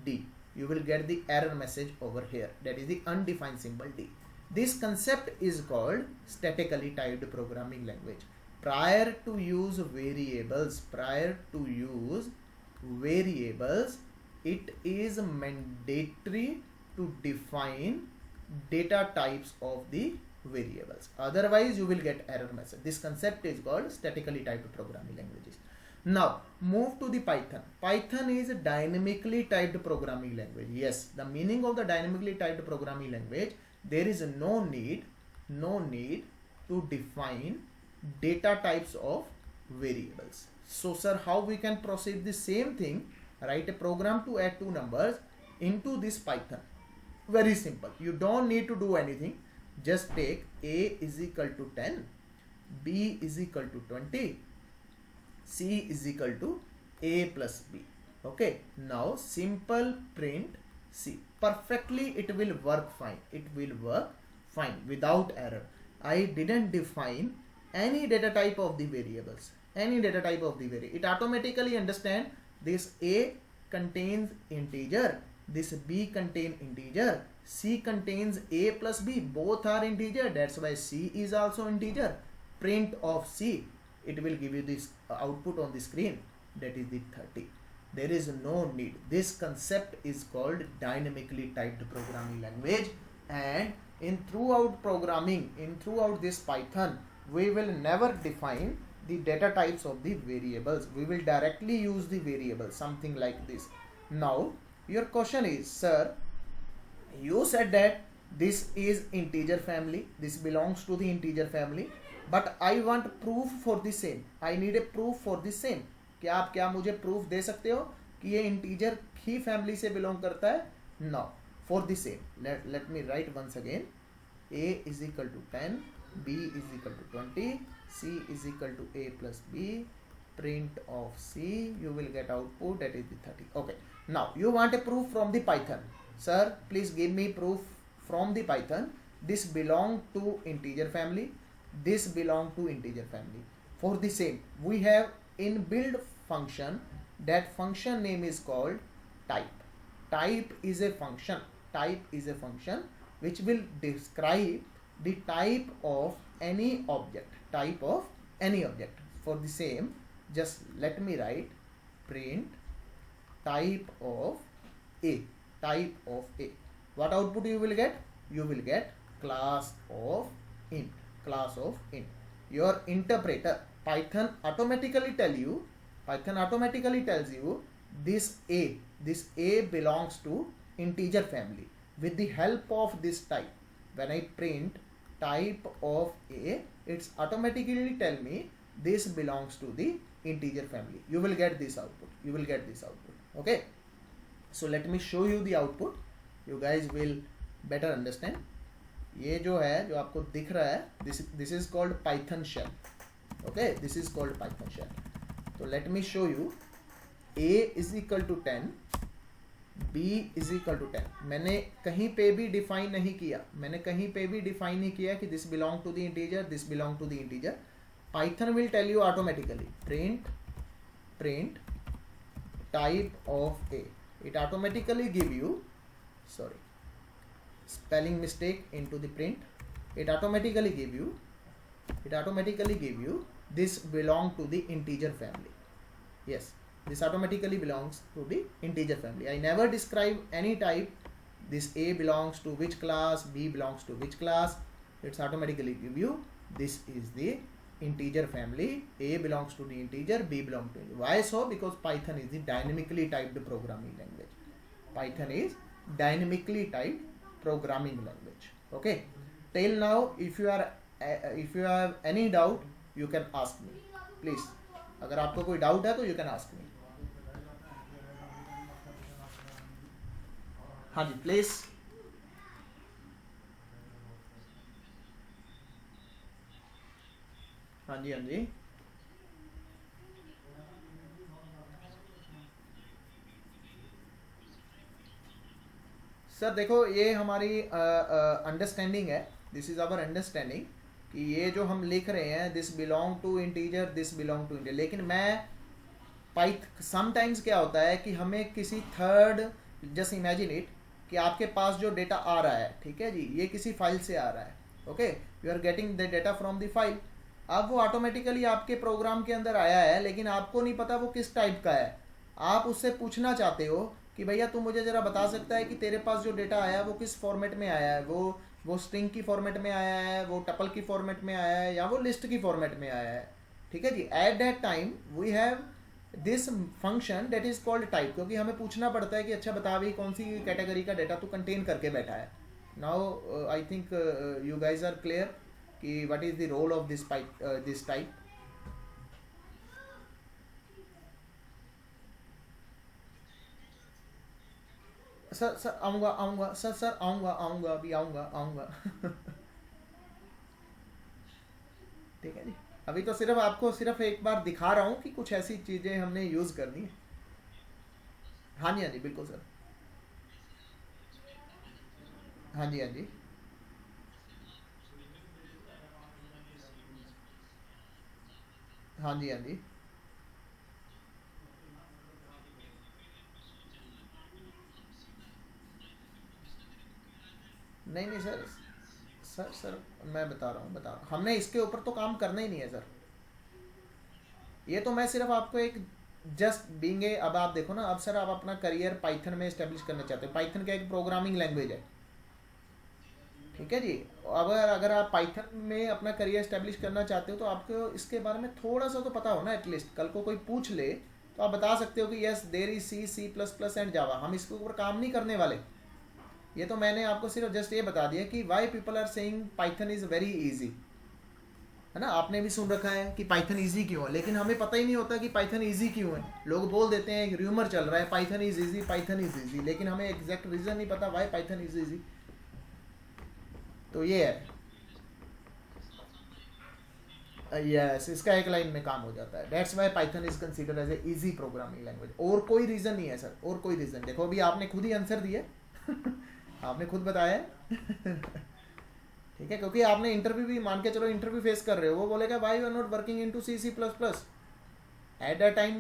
S1: d. You will get the error message over here, that is the undefined symbol d. This concept is called statically typed programming language. Prior to use variables, it is mandatory to define data types of the variables. Otherwise, you will get error message. This concept is called statically typed programming languages. Now, move to the Python. Python is a dynamically typed programming language. Yes, the meaning of the dynamically typed programming language, there is no need to define data types of variables. So, sir, how we can proceed the same thing? Write a program to add two numbers into this Python. Very simple. You don't need to do anything. Just take a is equal to 10, b is equal to 20, c is equal to a plus b. Okay, now simple print c. Perfectly it will work fine. Without error. I didn't define any data type of the variables. It automatically understand this a contains integer, this b contains integer, c contains a plus b, both are integer, that's why c is also integer. Print of c, it will give you this output on the screen, that is the 30. There is no need. This concept is called dynamically typed programming language, and throughout this Python, we will never define the data types of the variables. We will directly use the variable, something like this. Now, your question is, sir, you said that this is integer family, this belongs to the integer family, but I want proof for the same. I need a proof for the same. क्या मुझे proof दे सकते हो कि ये integer ही family से belong करता है? No. For the same, let me write once again. A is equal to 10, b is equal to 20, c is equal to a plus b. Print of c, you will get output, that is the 30. Okay. Now you want a proof from the Python. Sir, please give me proof from the Python. This belong to integer family. This belong to integer family. For the same, we have inbuilt function. That function name is called type. Type is a function which will describe the type of any object. For the same, just let me write print type of a. What output you will get? You will get class of int. Your interpreter, Python automatically tells you this a belongs to integer family. With the help of this type, when I print type of a, it's automatically tell me this belongs to the integer family. You will get this output. Okay, so let me show you the output. You guys will better understand. ये जो है, जो आपको दिख रहा है, this is called Python shell. Okay, this is called Python shell. So let me show you. A is equal to 10, b is equal to 10. मैंने कहीं पे भी define नहीं किया कि this belong to the integer, this belong to the integer. Python will tell you automatically print type of a. It automatically give you, spelling mistake into the print. It automatically give you this belong to the integer family. Yes, this automatically belongs to the integer family. I never describe any type this A belongs to which class, B belongs to which class, it's automatically give you this is the integer family. A belongs to the integer, B belongs to integer. Why so? Because Python is the dynamically typed programming language. Python is dynamically typed programming language. Okay. Till now, if you have any doubt, you can ask me. Please. अगर आपको कोई doubt है तो you can ask me. हाँ जी, please. हाँ जी, हाँ जी. Sir देखो, ये हमारी अंडरस्टैंडिंग है. दिस इज आवर अंडरस्टैंडिंग कि ये जो हम लिख रहे हैं this belong to integer, this belong to integer, लेकिन मैं समटाइम्स क्या होता है कि हमें किसी थर्ड, जस्ट इमेजिन इट कि आपके पास जो डेटा आ रहा है, ठीक है जी, ये किसी फाइल से आ रहा है. Okay, you are getting the data from the file. अब वो ऑटोमेटिकली आपके प्रोग्राम के अंदर आया है, लेकिन आपको नहीं पता वो किस टाइप का है. आप उससे पूछना चाहते हो कि भैया तू मुझे ज़रा बता सकता है कि तेरे पास जो डेटा आया है वो किस फॉर्मेट में आया है, वो स्ट्रिंग की फॉर्मेट में आया है, वो टपल की फॉर्मेट में आया है, या वो लिस्ट की फॉर्मेट में आया है. ठीक है जी. At that time we have this function that is called type, क्योंकि हमें पूछना पड़ता है कि अच्छा बता भाई कौन सी कैटेगरी का डेटा तू कंटेन करके बैठा है. Now I think you guys are clear कि what is the role of this type. Sir आऊँगा सर आऊँगा अभी आऊँगा. ठीक है जी. अभी तो सिर्फ आपको सिर्फ एक बार दिखा रहा हूँ कि कुछ ऐसी चीज़ें हमने यूज़ करनी है. हाँ जी बिल्कुल सर. हाँ जी हाँ जी. नहीं सर मैं बता रहा हूँ. हमने इसके ऊपर तो काम करना ही नहीं है सर. ये तो मैं सिर्फ आपको एक जस्ट बीइंग ए, अब आप देखो ना, अब सर आप अपना करियर पाइथन में एस्टेब्लिश करना चाहते हो. पाइथन का एक प्रोग्रामिंग लैंग्वेज है. ठीक है जी. अगर आप पाइथन में अपना करियर एस्टेब्लिश करना चाहते हो तो आपको इसके बारे में थोड़ा सा तो पता हो ना. एटलीस्ट कल को कोई पूछ ले तो आप बता सकते हो कि yes there is C++ and Java. हम इसके ऊपर काम नहीं करने वाले. ये तो मैंने आपको सिर्फ जस्ट ये बता दिया कि why people are saying Python is very easy, है ना. आपने भी सुन रखा है कि पाइथन इजी क्यों है, लेकिन हमें पता ही नहीं होता कि पाइथन इजी क्यों है. लोग बोल देते हैं, र्यूमर चल रहा है पाइथन इज इजी, लेकिन हमें एग्जैक्ट रीजन नहीं पता वाई पाइथन इज इजी. तो ये है. यस, इसका एक लाइन में काम हो जाता है. That's why Python is considered as a easy programming language. और कोई रीजन नहीं है सर, और कोई रीजन. देखो अभी आपने खुद ही आंसर दिया. आपने खुद बताया. ठीक है, क्योंकि आपने इंटरव्यू भी, मान के चलो इंटरव्यू फेस कर रहे हो, वो बोलेगा why you are not working into C++. At that time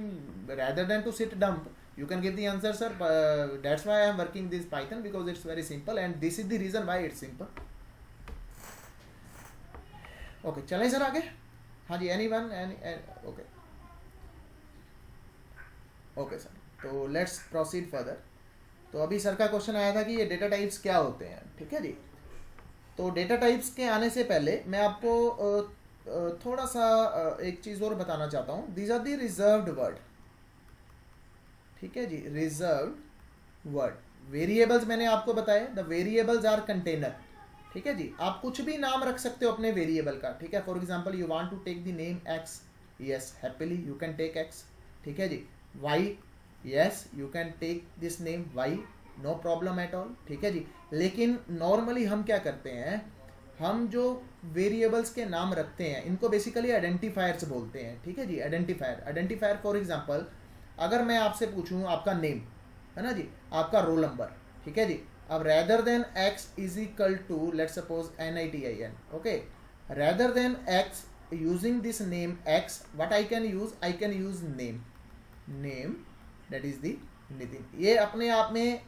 S1: rather than to sit dumb you can give the answer, sir, that's why I am working this Python because it's very simple and this is the reason why it's simple. Okay, चलें sir आगे. हाँ जी, anyone okay okay sir. तो let's proceed further. तो अभी sir का question आया था कि ये डेटा टाइप्स क्या होते हैं. ठीक है जी. तो डेटा टाइप्स के आने से पहले मैं आपको थोड़ा सा एक चीज़ और बताना चाहता हूँ. These are the reserved word. ठीक है जी, रिजर्व्ड वर्ड. वेरिएबल्स मैंने आपको बताया, द वेरिएबल्स आर कंटेनर. ठीक है जी. आप कुछ भी नाम रख सकते हो अपने वेरिएबल का. ठीक है, for example you want to take the name X, yes happily you can take X. ठीक है जी. Y, yes you can take this name Y, no problem at all. ठीक है जी. लेकिन नॉर्मली हम क्या करते हैं, हम जो वेरिएबल्स के नाम रखते हैं इनको बेसिकली आइडेंटिफायर्स बोलते हैं. ठीक है जी. आइडेंटिफायर फॉर एग्जांपल अगर मैं आपसे पूछूं आपका नेम, है ना जी, आपका रोल नंबर. ठीक है जी. अब rather than x is equal to let's suppose NITIN. okay, rather than x using this name x, what I can use name that is the Nitin. ये अपने आप में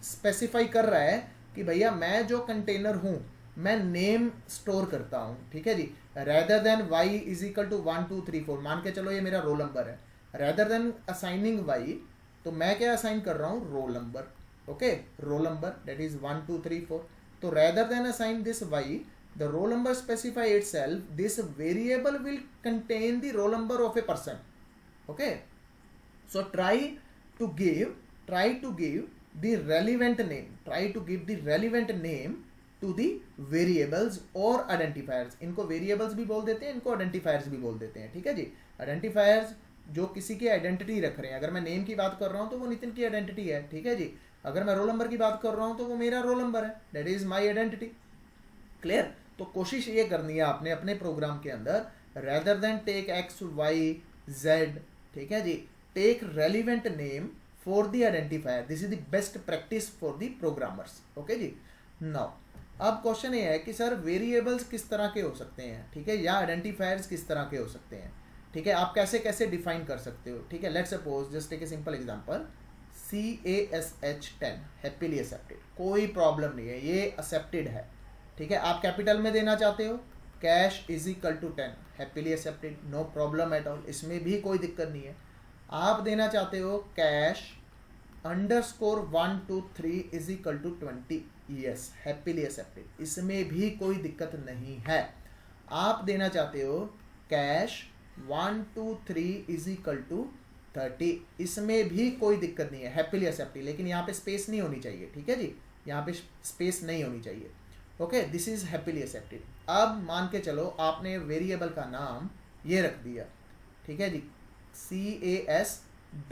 S1: स्पेसिफाई कर रहा है कि भैया मैं जो कंटेनर हूँ मैं नेम स्टोर करता हूँ. ठीक है जी. rather than y is equal to 1 2 3 4, मान के चलो ये मेरा रोल नंबर है. rather than assigning y, तो मैं क्या असाइन कर रहा हूँ, roll number. okay, roll number, that is 1 2 3 4. So rather than assign this y, the roll number specify itself, this variable will contain the roll number of a person. Okay, so try to give the relevant name, try to give the relevant name to the variables or identifiers. इनको variables भी बोल देते हैं, इनको identifiers भी बोल देते हैं, ठीक है जी. identifiers जो किसी की आइडेंटिटी रख रहे हैं. अगर मैं नेम की बात कर रहा हूं तो वो नितिन की आइडेंटिटी है, ठीक है जी. अगर मैं रोल नंबर की बात कर रहा हूं तो वो मेरा रोल नंबर है, that is my identity. Clear. तो कोशिश ये करनी है आपने अपने प्रोग्राम के अंदर, rather than take X Y Z, ठीक है जी, take relevant name for the identifier. This is the best practice for the programmers. Okay जी. नाउ अब क्वेश्चन ये है कि सर वेरिएबल्स किस तरह के हो सकते हैं, ठीक है, या आइडेंटिफायर्स किस तरह के हो सकते हैं, ठीक है, आप कैसे कैसे डिफाइन कर सकते हो, ठीक है. Let's suppose just take a simple example, CASH10 happily accepted, कोई प्रॉब्लम नहीं है, ये एक्सेप्टेड है, ठीक है. आप कैपिटल में देना चाहते हो, cash is equal to 10 happily accepted, no problem at all, इसमें भी कोई दिक्कत नहीं है. आप देना चाहते हो cash underscore 1 2 3 is equal to 20, yes happily accepted, इसमें भी कोई दिक्कत नहीं है. आप देना चाहते हो कैश 1 2 3 इज इक्वल टू 30, इसमें भी कोई दिक्कत नहीं है, हैप्पीली एक्सेप्टेड. लेकिन यहाँ पे स्पेस नहीं होनी चाहिए, ठीक है जी, यहाँ पे स्पेस नहीं होनी चाहिए. Okay, this is happily accepted. अब मान के चलो आपने वेरिएबल का नाम ये रख दिया, ठीक है जी, CAS $,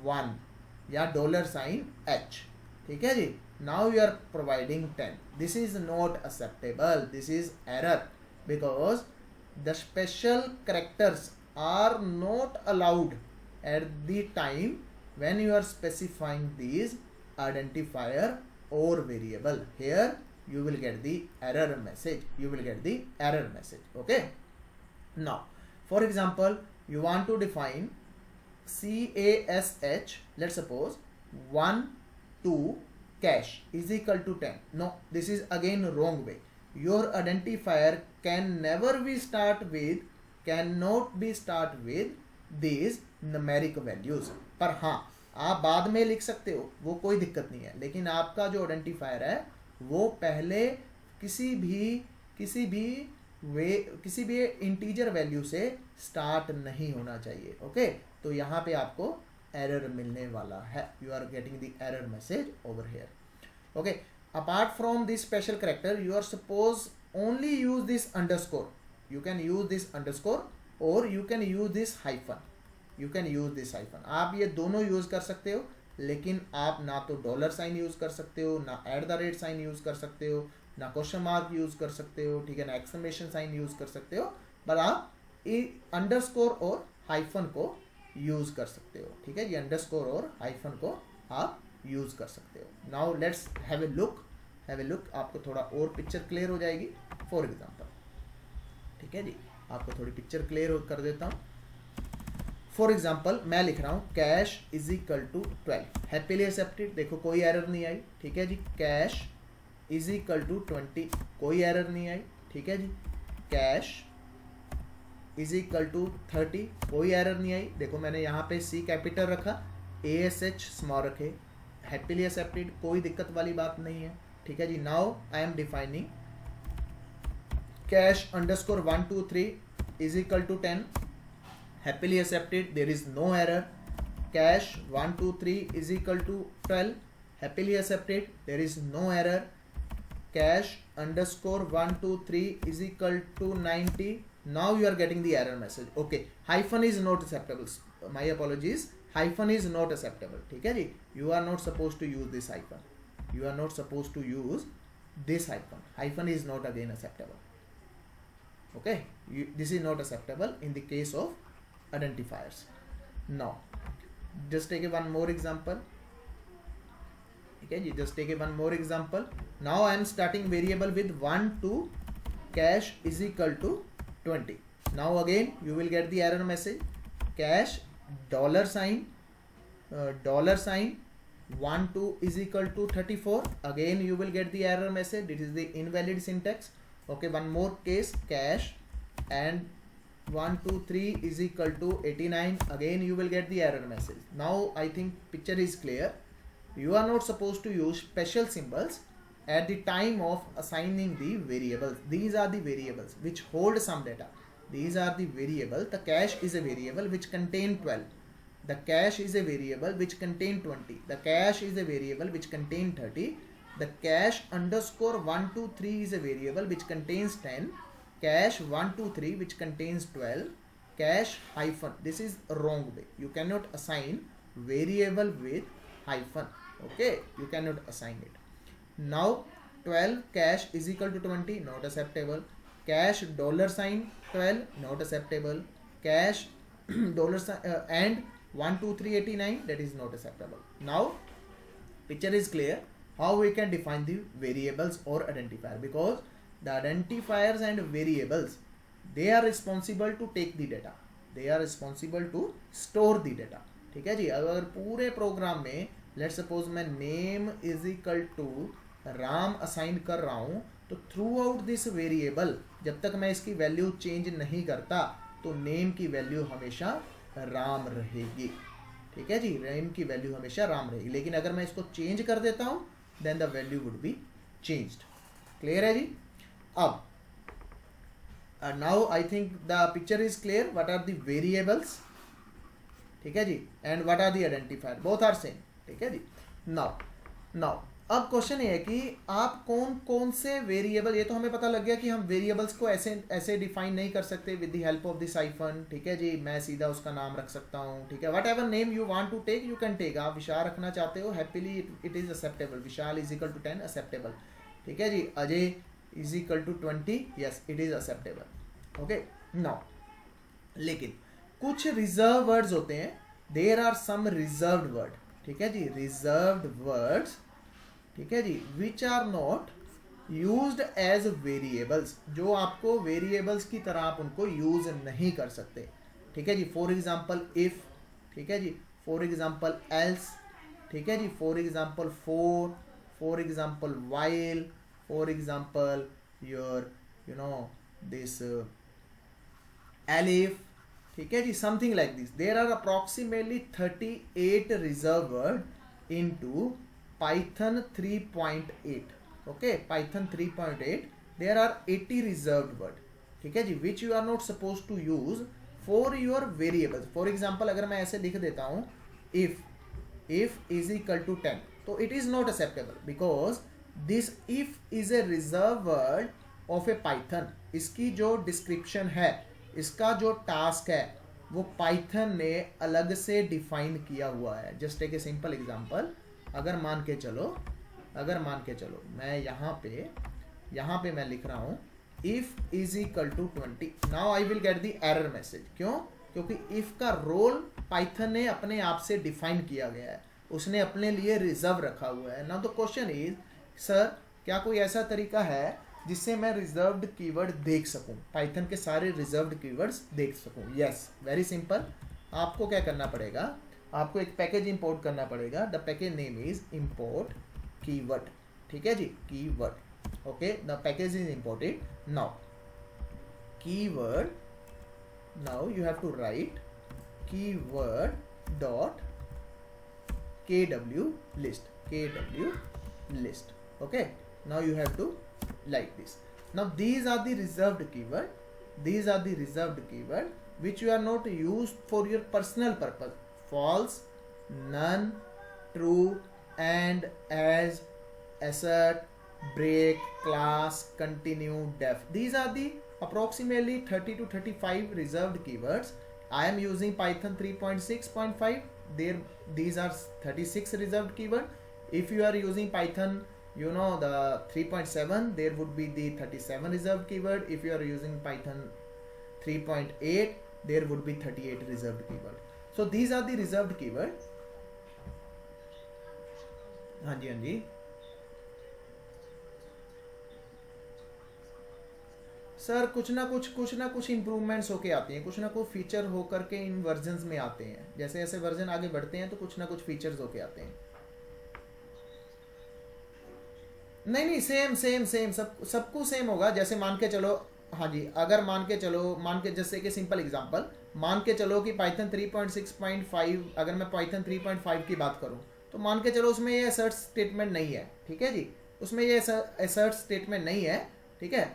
S1: $1 या $H, ठीक है जी. Now you are providing 10. This is not acceptable, this is error, because the special characters are not allowed at the time when you are specifying these identifier or variable. Here you will get the error message, okay. Now for example, you want to define CASH, let's suppose 1 2 cash is equal to 10. No, this is again wrong way. Your identifier cannot be start with these numeric values. पर हाँ, आप बाद में लिख सकते हो, वो कोई दिक्कत नहीं है, लेकिन आपका जो आइडेंटिफायर है वो पहले किसी भी इंटीजर वैल्यू से स्टार्ट नहीं होना चाहिए. ओके, तो यहाँ पे आपको एरर मिलने वाला है, you are getting the error message over here. Okay, apart from this special character, you are supposed only use this underscore. You can use this underscore or you can use this hyphen. आप ये दोनों use कर सकते हो, लेकिन आप ना तो $साइन यूज कर सकते हो, ना @ साइन यूज कर सकते हो, ना क्वेश्चन मार्क यूज कर सकते हो, ठीक है, ना एक्सक्लेमेशन साइन यूज कर सकते हो, पर आप अंडरस्कोर और हाइफन को यूज कर सकते हो, ठीक है. ये अंडरस्कोर और हाइफन को आप यूज कर सकते हो. Now let's have a look, आपको थोड़ा और पिक्चर क्लियर हो जाएगी. फॉर एग्जांपल, ठीक है जी, आपको थोड़ी पिक्चर क्लियर कर देता हूँ. फॉर एग्जांपल मैं लिख रहा हूँ cash is equal to 12 happily accepted, देखो कोई एरर नहीं आई, ठीक है जी. कैश इज इक्वल टू 20, कोई एरर नहीं आई, ठीक है जी. कैश इज इक्वल टू 30, कोई एरर नहीं आई. देखो मैंने यहाँ पे C कैपिटल रखा, ASH स्मॉल रखे, हैप्पीली एक्सेप्टेड, कोई दिक्कत वाली बात नहीं है, ठीक है जी. Now I am defining cash underscore 1 2 3 is equal to 10 happily accepted, there is no error. Cash 1 2 3 is equal to 12 happily accepted, there is no error. Cash underscore 1 2 3 is equal to 90. Now you are getting the error message. Okay, hyphen is not acceptable, my apologies, hyphen is not acceptable, ठीक है जी. You are not suppose to use this hyphen, you are not supposed to use this hyphen is not again acceptable. Okay, this is not acceptable in the case of identifiers. Now just take one more example. Okay, you just take one more example. Now I am starting variable with 1 2 cash is equal to 20. Now again you will get the error message, cash $sign 1 2 is equal to 34. Again you will get the error message, this is the invalid syntax. Okay, one more case, cash and 1 2 3 is equal to 89, again you will get the error message. Now I think picture is clear. You are not supposed to use special symbols at the time of assigning the variables. These are the variables which hold some data. These are the variable. The cache is a variable which contain 12. The cache is a variable which contain 20. The cache is a variable which contain 30. The cache underscore 1 2 3 is a variable which contains 10. Cache 1 2 3 which contains 12. Cache hyphen, this is wrong way. You cannot assign variable with hyphen. Okay, you cannot assign it. Now 12 cache is equal to 20, not acceptable. Cache dollar sign 12, not acceptable. Cache dollar sign and 1 2 3 89, that is not acceptable. Now picture is clear how we can define the variables or identifier, because the identifiers and variables, they are responsible to take the data, they are responsible to store the data. ठीक है जी. अगर पूरे program में let's suppose मैं name is equal to Ram assign कर रहा हूँ, तो थ्रू आउट दिस वेरिएबल जब तक मैं इसकी वैल्यू चेंज नहीं करता तो नेम की वैल्यू हमेशा राम रहेगी. ठीक है जी, नेम की वैल्यू हमेशा राम रहेगी. लेकिन अगर मैं इसको चेंज कर देता हूँ then the value would be changed. Clear है जी. अब now I think the picture is clear. What are the variables, ठीक है जी, and what are the identifier, both are same. ठीक है जी. नाउ अब क्वेश्चन ये है कि आप कौन कौन से वेरिएबल, ये तो हमें पता लग गया कि हम वेरिएबल्स को ऐसे डिफाइन नहीं कर सकते with the help of this hyphen. ठीक है जी, मैं सीधा उसका नाम रख सकता हूँ. ठीक है, whatever name you want to take you can take. आप विशाल रखना चाहते हो, happily it is acceptable. Vishal is equal to 10, acceptable. ठीक है जी. Ajay is equal to 20, yes it is acceptable. Okay. Now लेकिन कुछ रिजर्व वर्ड्स होते हैं, there are some reserved word. ठीक है जी, रिजर्व्ड वर्ड्स. ठीक है जी, which are not used as variables, जो आपको वेरिएबल्स की तरह आप उनको यूज नहीं कर सकते. ठीक है जी. For example if. ठीक है जी. For example else. ठीक है जी. For example for example while. For example your you know this elif. ठीक है जी, something like this. There are approximately 38 reserve word into Python 3.8. okay, Python 3.8 there are 80 reserved word. ठीक है जी, which you are not supposed to use for your variables. For example, अगर मैं ऐसे लिख देता हूँ if is equal to 10, तो it is not acceptable because this if is a reserved word of a Python. इसकी जो description है, इसका जो task है, वो Python ने अलग से define किया हुआ है. Just take a simple example. अगर मान के चलो मैं यहाँ पे मैं लिख रहा हूँ if is equal to 20. Now I will get the error message. क्यों? क्योंकि इफ का रोल पाइथन ने अपने आप से डिफाइन किया गया है, उसने अपने लिए रिजर्व रखा हुआ है. Now the question is sir, क्या कोई ऐसा तरीका है जिससे मैं रिजर्व्ड कीवर्ड देख सकूं, पाइथन के सारे रिजर्व्ड कीवर्ड्स देख सकूं? Yes, very simple. आपको क्या करना पड़ेगा, आपको एक पैकेज इंपोर्ट करना पड़ेगा. The package name is import keyword. ठीक है जी, keyword. Okay, the package is imported. Now keyword, now you have to write keyword dot kw list. Okay, now you have to like this. Now these are the reserved keyword which you are not used for your personal purpose. False, none, true, and, as, assert, break, class, continue, def. These are the approximately 30 to 35 reserved keywords. I am using Python 3.6.5. These are 36 reserved keyword. If you are using Python, you know, the 3.7, there would be the 37 reserved keyword. If you are using Python 3.8, there would be 38 reserved keyword. So these are the reserved keyword. हाँ जी. Sir कुछ ना कुछ improvements होके आती हैं, कुछ ना कुछ फीचर होकर के इन वर्जन्स में आते हैं. जैसे जैसे वर्जन आगे बढ़ते हैं तो कुछ ना कुछ फीचर्स होके आते हैं. नहीं सेम सबको सेम होगा. जैसे मान के चलो हाँ जी, अगर मान के चलो, मान के जैसे कि सिंपल एग्जांपल, मान के चलो कि पाइथन 3.6.5, अगर मैं पाइथन 3.5 की बात करूँ तो मान के चलो उसमें ये असर्ट स्टेटमेंट नहीं है, ठीक है जी, उसमें ये असर्ट स्टेटमेंट नहीं है, ठीक है।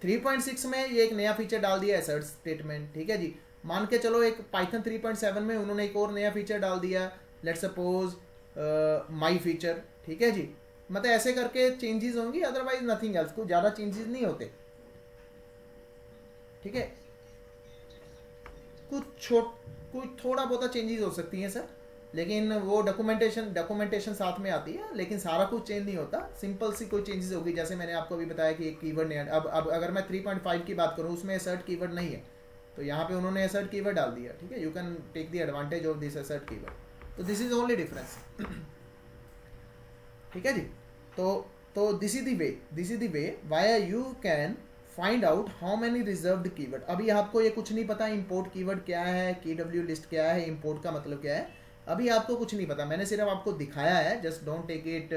S1: 3.6 में ये एक नया फीचर डाल दिया असर्ट स्टेटमेंट, ठीक है जी। मान के चलो एक पाइथन 3.7 में उन्होंने एक और नया फीचर डाल दिया, लेट सपोज माई फीचर, ठीक है जी। मतलब ऐसे करके चेंजेस होंगी, अदरवाइज नथिंग एल्स, कुछ ज़्यादा चेंजेस नहीं होते, ठीक है। कुछ थोड़ा बहुत चेंजेस हो सकती हैं सर, लेकिन वो डॉक्यूमेंटेशन साथ में आती है, लेकिन सारा कुछ चेंज नहीं होता, सिंपल सी कोई चेंजेस होगी। जैसे मैंने आपको अभी बताया कि एक कीवर्ड नहीं, अब अगर मैं 3.5 की बात करूँ उसमें असर्ट कीवर्ड नहीं है, तो यहाँ पे उन्होंने असर्ट कीवर्ड डाल दिया, ठीक है। You can take the advantage of this assert keyword, तो दिस इज ओनली डिफरेंस, ठीक है जी। तो this is the way why you can find out how many reserved keyword. अभी आपको ये कुछ नहीं पता इंपोर्ट कीवर्ड क्या है, KW लिस्ट क्या है, इंपोर्ट का मतलब क्या है, अभी आपको कुछ नहीं पता, मैंने सिर्फ आपको दिखाया है। Just don't take it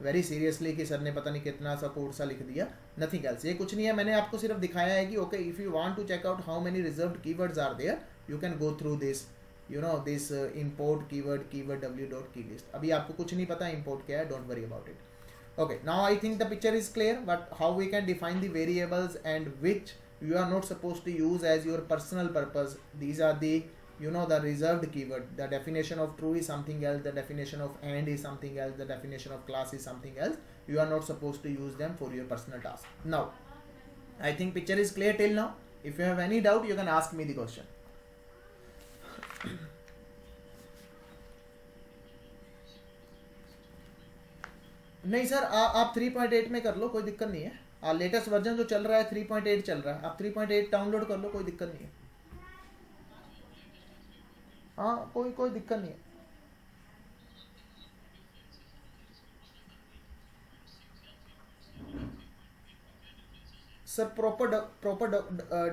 S1: very seriously कि सर ने पता नहीं कितना सा कोड सा लिख दिया, नथिंग एल्स, ये कुछ नहीं है। मैंने आपको सिर्फ दिखाया है कि okay, if you want to check out how many reserved keywords are there, you can go through this, you know, this import keyword w dot की लिस्ट। अभी आपको कुछ नहीं पता इंपोर्ट क्या है, don't worry about it. Okay, now I think the picture is clear, but how we can define the variables and which you are not supposed to use as your personal purpose. These are the, you know, the reserved keyword. The definition of true is something else, the definition of and is something else, the definition of class is something else. You are not supposed to use them for your personal task. Now, I think picture is clear till now. If you have any doubt, you can ask me the question. नहीं sir, आप 3.8 में कर लो, कोई दिक्कत नहीं है। Latest version जो चल रहा है 3.8 चल रहा है, आप 3.8 डाउनलोड कर लो, कोई दिक्कत नहीं है। हाँ, कोई दिक्कत नहीं है सर। प्रॉपर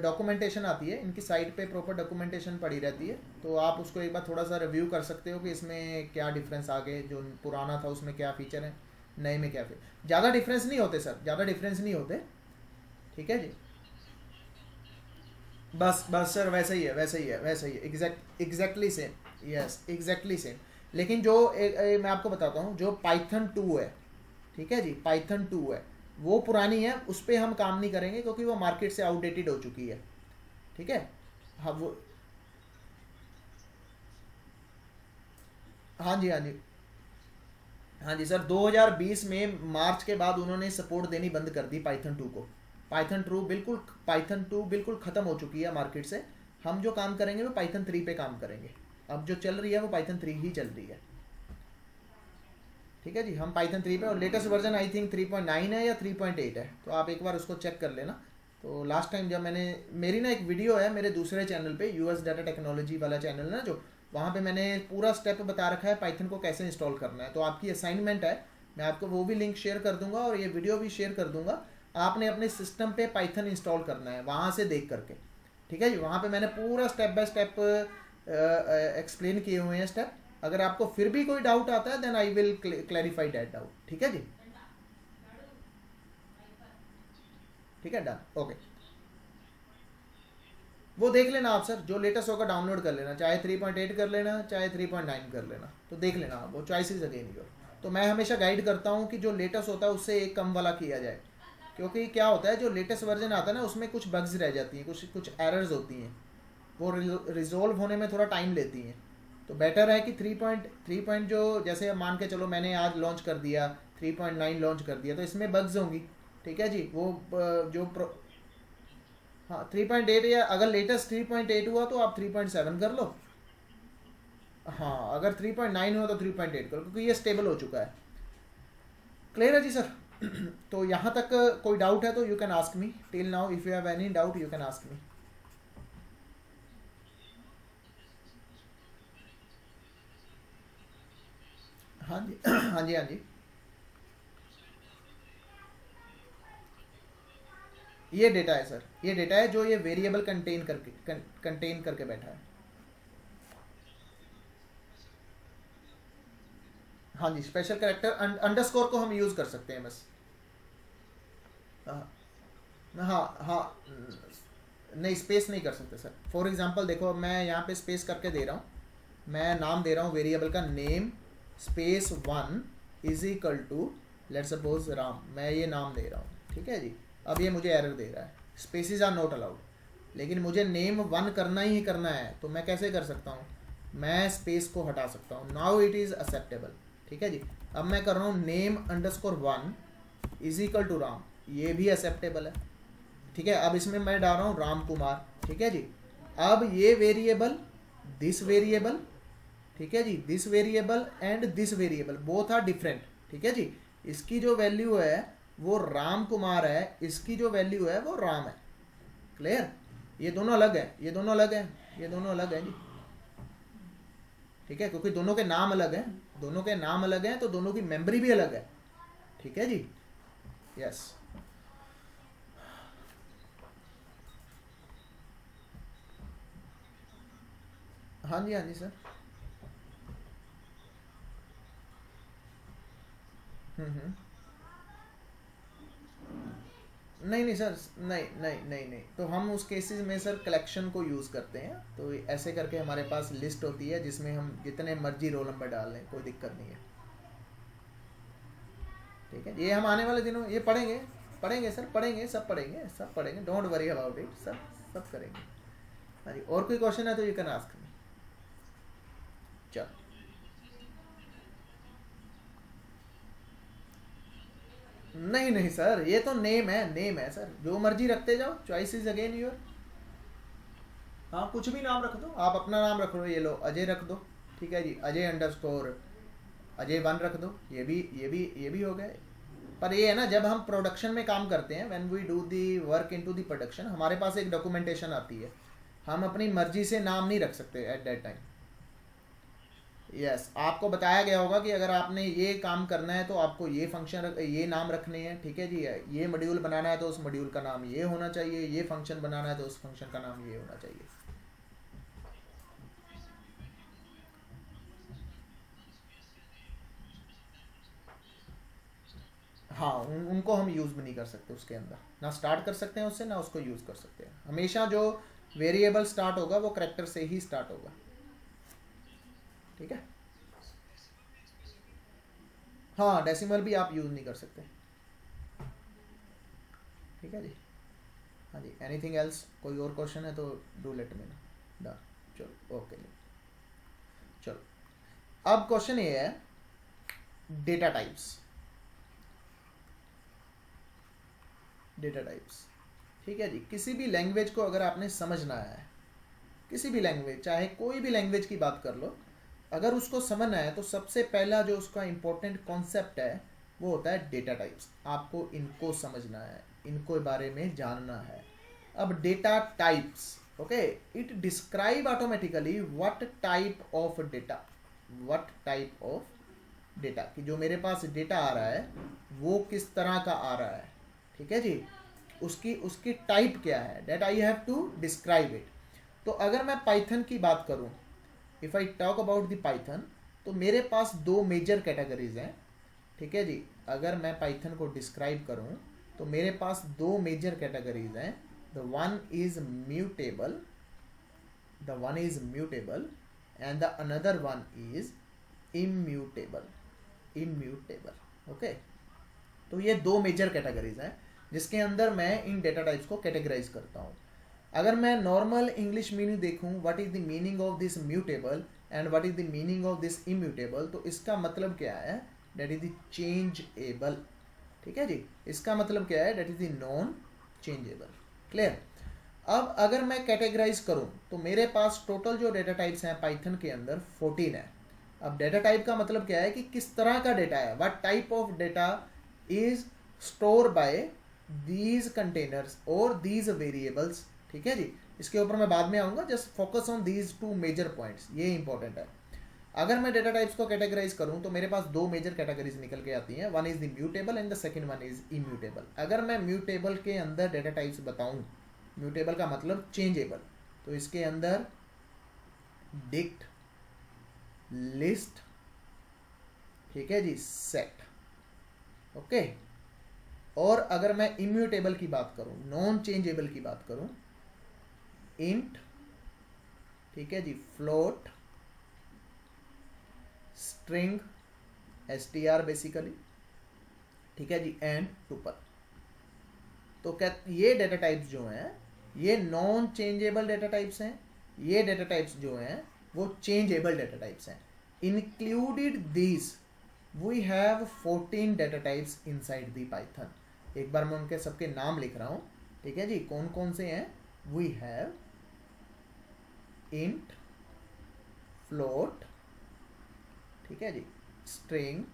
S1: डॉक्यूमेंटेशन आती है इनकी साइट पे, प्रॉपर डॉक्यूमेंटेशन पड़ी रहती है, तो आप उसको एक बार थोड़ा सा रिव्यू कर सकते हो कि इसमें क्या डिफरेंस आ गए, जो पुराना था उसमें क्या फीचर है, नए में क्या फीचर। ज़्यादा डिफरेंस नहीं होते सर, ज़्यादा डिफरेंस नहीं होते, ठीक है जी। बस सर, वैसा ही है, exactly same, yes exactly same. लेकिन जो मैं आपको बताता हूँ, जो पाइथन 2 है, ठीक है जी, पाइथन 2 है, वो पुरानी है, उस पर हम काम नहीं करेंगे क्योंकि वो मार्केट से आउटडेटेड हो चुकी है, ठीक है। हाँ वो, हाँ जी, हाँ जी, हाँ जी सर। 2020 में मार्च के बाद उन्होंने सपोर्ट देनी बंद कर दी पाइथन 2 को। पाइथन 2 बिल्कुल ख़त्म हो चुकी है मार्केट से। हम जो काम करेंगे वो पाइथन 3 पे काम करेंगे। अब जो चल रही है वो पाइथन 3 ही चल रही है, ठीक है जी। हम पाइथन 3 पे, और लेटेस्ट वर्जन आई थिंक 3.9 है या 3.8 है, तो आप एक बार उसको चेक कर लेना। तो लास्ट टाइम जब मेरी ना एक वीडियो है मेरे दूसरे चैनल पे, यूएस डाटा टेक्नोलॉजी वाला चैनल ना जो, वहाँ पे मैंने पूरा स्टेप बता रखा है पाइथन को कैसे इंस्टॉल करना है। तो आपकी असाइनमेंट है, मैं आपको वो भी लिंक शेयर कर दूंगा और ये वीडियो भी शेयर कर दूंगा। आपने अपने सिस्टम पे पाइथन इंस्टॉल करना है वहाँ से देख करके, ठीक है जी। वहाँ पे मैंने पूरा स्टेप बाय स्टेप एक्सप्लेन किए हुए हैं स्टेप। अगर आपको फिर भी कोई डाउट आता है then I will clarify that doubt, ठीक है जी, ठीक है, डन, ओके। वो देख लेना आप सर, जो लेटेस्ट होगा डाउनलोड कर लेना, चाहे 3.8 कर लेना, चाहे 3.9 कर लेना, तो देख लेना आप, वो चॉइसेस अगेन योर। तो मैं हमेशा गाइड करता हूँ कि जो लेटेस्ट होता है उससे एक कम वाला किया जाए, क्योंकि क्या होता है जो लेटेस्ट वर्जन आता है ना उसमें कुछ बग्स रह जाती हैं, कुछ एरर्स होती हैं, वो रिजोल्व होने में थोड़ा टाइम लेती हैं। तो बेटर है कि 3.3 जो, जैसे मान के चलो मैंने आज लॉन्च कर दिया, 3.9 लॉन्च कर दिया, तो इसमें बग्स होंगी, ठीक है जी। वो जो हाँ 3.8, या अगर लेटेस्ट 3.8 हुआ तो आप 3.7 कर लो। हाँ, अगर 3.9 हुआ तो 3.8 करो, क्योंकि ये स्टेबल हो चुका है। क्लियर है जी सर? तो यहाँ तक कोई डाउट है तो you can ask me till now, if you have any doubt you can ask me. हाँ जी, हाँ जी, हाँ जी। ये डेटा है सर, ये डेटा है जो ये वेरिएबल कंटेन करके बैठा है। हाँ जी, स्पेशल कैरेक्टर अंडरस्कोर को हम यूज़ कर सकते हैं बस। हाँ हाँ हाँ, नहीं स्पेस नहीं कर सकते सर। फॉर एग्जांपल देखो, मैं यहाँ पे स्पेस करके दे रहा हूँ, मैं नाम दे रहा हूँ वेरिएबल का name space 1 is equal to let suppose Ram, मैं ये नाम दे रहा हूँ, ठीक है जी। अब ये मुझे एरर दे रहा है, स्पेसिस आर नॉट अलाउड, लेकिन मुझे नेम 1 करना ही करना है, तो मैं कैसे कर सकता हूँ, मैं स्पेस को हटा सकता हूँ, नाउ इट इज़ एक्सेप्टेबल, ठीक है जी। अब मैं कर रहा हूँ name underscore 1 is equal to Ram, ये भी एक्सेप्टेबल है, ठीक है। अब इसमें मैं डाल रहा हूँ राम कुमार, ठीक है जी। अब ये वेरिएबल, दिस वेरिएबल, ठीक है जी, this variable and this variable both are different, ठीक है जी। इसकी जो वैल्यू है वो राम कुमार है, इसकी जो वैल्यू है वो राम है। क्लियर? ये दोनों अलग है, ये दोनों अलग है, ये दोनों अलग है जी, ठीक है, क्योंकि दोनों के नाम अलग हैं, दोनों के नाम अलग हैं तो दोनों की मेमोरी भी अलग है, ठीक है जी। यस। हाँ जी, हाँ जी सर। हम्म। नहीं नहीं सर, नहीं नहीं नहीं नहीं, तो हम उस केसेस में सर कलेक्शन को यूज़ करते हैं, तो ऐसे करके हमारे पास लिस्ट होती है जिसमें हम जितने मर्जी रोल नंबर डाल लें, कोई दिक्कत नहीं है, ठीक है। ये हम आने वाले दिनों ये पढ़ेंगे, पढ़ेंगे सर, पढ़ेंगे, सब पढ़ेंगे, सब पढ़ेंगे, डोंट वरी अबाउट इट, सब सब करेंगे। हाँ जी, और कोई क्वेश्चन है तो यू कैन आस्क मी। चलो, नहीं नहीं सर, ये तो नेम है, नेम है सर, जो मर्जी रखते जाओ, चॉइस इज अगेन योर। हाँ, कुछ भी नाम रख दो, आप अपना नाम रख लो, ये लो अजय रख दो, ठीक है जी, अजय अंडरस्कोर अजय 1 रख दो, ये भी हो गए। पर ये है ना, जब हम प्रोडक्शन में काम करते हैं, when we do the work into the production, हमारे पास एक डॉक्यूमेंटेशन आती है, हम अपनी मर्जी से नाम नहीं रख सकते एट दैट टाइम। यस, आपको बताया गया होगा कि अगर आपने ये काम करना है तो आपको ये फंक्शन ये नाम रखने हैं, ठीक है जी। ये मॉड्यूल बनाना है तो उस मॉड्यूल का नाम ये होना चाहिए, ये फंक्शन बनाना है तो उस फंक्शन का नाम ये होना चाहिए। हाँ, उनको हम यूज़ भी नहीं कर सकते उसके अंदर, ना स्टार्ट कर सकते हैं उससे, ना उसको यूज़ कर सकते हैं। हमेशा जो वेरिएबल स्टार्ट होगा वो करेक्टर से ही स्टार्ट होगा, ठीक है। हाँ, डेसिमल भी आप यूज़ नहीं कर सकते, ठीक है जी। हाँ जी, एनीथिंग एल्स, कोई और क्वेश्चन है तो do let me no. Done, चलो ओके जी। चलो, अब क्वेश्चन ये है, डेटा टाइप्स, डेटा टाइप्स, ठीक है जी। किसी भी लैंग्वेज को अगर आपने समझना है, किसी भी लैंग्वेज, चाहे कोई भी लैंग्वेज की बात कर लो, अगर उसको समझना है तो सबसे पहला जो उसका इंपॉर्टेंट कॉन्सेप्ट है वो होता है डेटा टाइप्स। आपको इनको समझना है, इनको बारे में जानना है। अब data types, okay, it describe automatically what type of data, what type of data, कि जो मेरे पास डेटा आ रहा है वो किस तरह का आ रहा है, ठीक है जी। उसकी उसकी टाइप क्या है, that I have to describe it. तो अगर मैं पाइथन की बात करूं, if I talk about the Python, तो मेरे पास दो मेजर कैटेगरीज हैं, ठीक है जी। अगर मैं पाइथन को डिस्क्राइब करूं तो मेरे पास दो मेजर कैटेगरीज हैं। The one is mutable, the one is mutable and the another one is immutable, immutable, okay. तो ये दो मेजर कैटेगरीज हैं जिसके अंदर मैं इन डेटा टाइप्स को कैटेगराइज करता हूँ। अगर मैं नॉर्मल इंग्लिश मीनिंग देखूँ, what is the meaning of this mutable and what is the meaning of this immutable, तो इसका मतलब क्या है, डेट इज द चेंजेबल, ठीक है जी। इसका मतलब क्या है, that is the non changeable. Clear? अब अगर मैं कैटेगराइज करूं तो मेरे पास टोटल जो डेटा टाइप्स हैं पाइथन के अंदर 14 है। अब डेटा टाइप का मतलब क्या है कि किस तरह का डेटा है, what type of data is store by these containers और दीज वेरिएबल्स, ठीक है जी। इसके ऊपर मैं बाद में आऊंगा, just focus on these two major points, ये इंपॉर्टेंट है। अगर मैं डेटा टाइप्स को कैटेगराइज करूं तो मेरे पास दो मेजर कैटेगरीज निकल के आती हैं, one is the mutable and the second one is immutable. अगर मैं म्यूटेबल के अंदर डेटा टाइप्स बताऊं, म्यूटेबल का मतलब चेंजेबल, तो इसके अंदर डिक्ट, लिस्ट, ठीक है जी, सेट, ओके। और अगर मैं इम्यूटेबल की बात करूं, नॉन चेंजेबल की बात करूं, इंट, ठीक है जी, फ्लोट, स्ट्रिंग, str बेसिकली, ठीक है जी, एंड टुपल। तो क्या ये डेटा टाइप्स जो हैं ये नॉन चेंजेबल डेटा टाइप्स हैं, ये डेटा टाइप्स जो हैं वो चेंजेबल डेटा टाइप्स हैं। Included this we have 14 data types inside the Python. एक बार मैं उनके सबके नाम लिख रहा हूं, ठीक है जी, कौन कौन से हैं। वी हैव इंट, फ्लोट, ठीक है जी, स्ट्रिंग,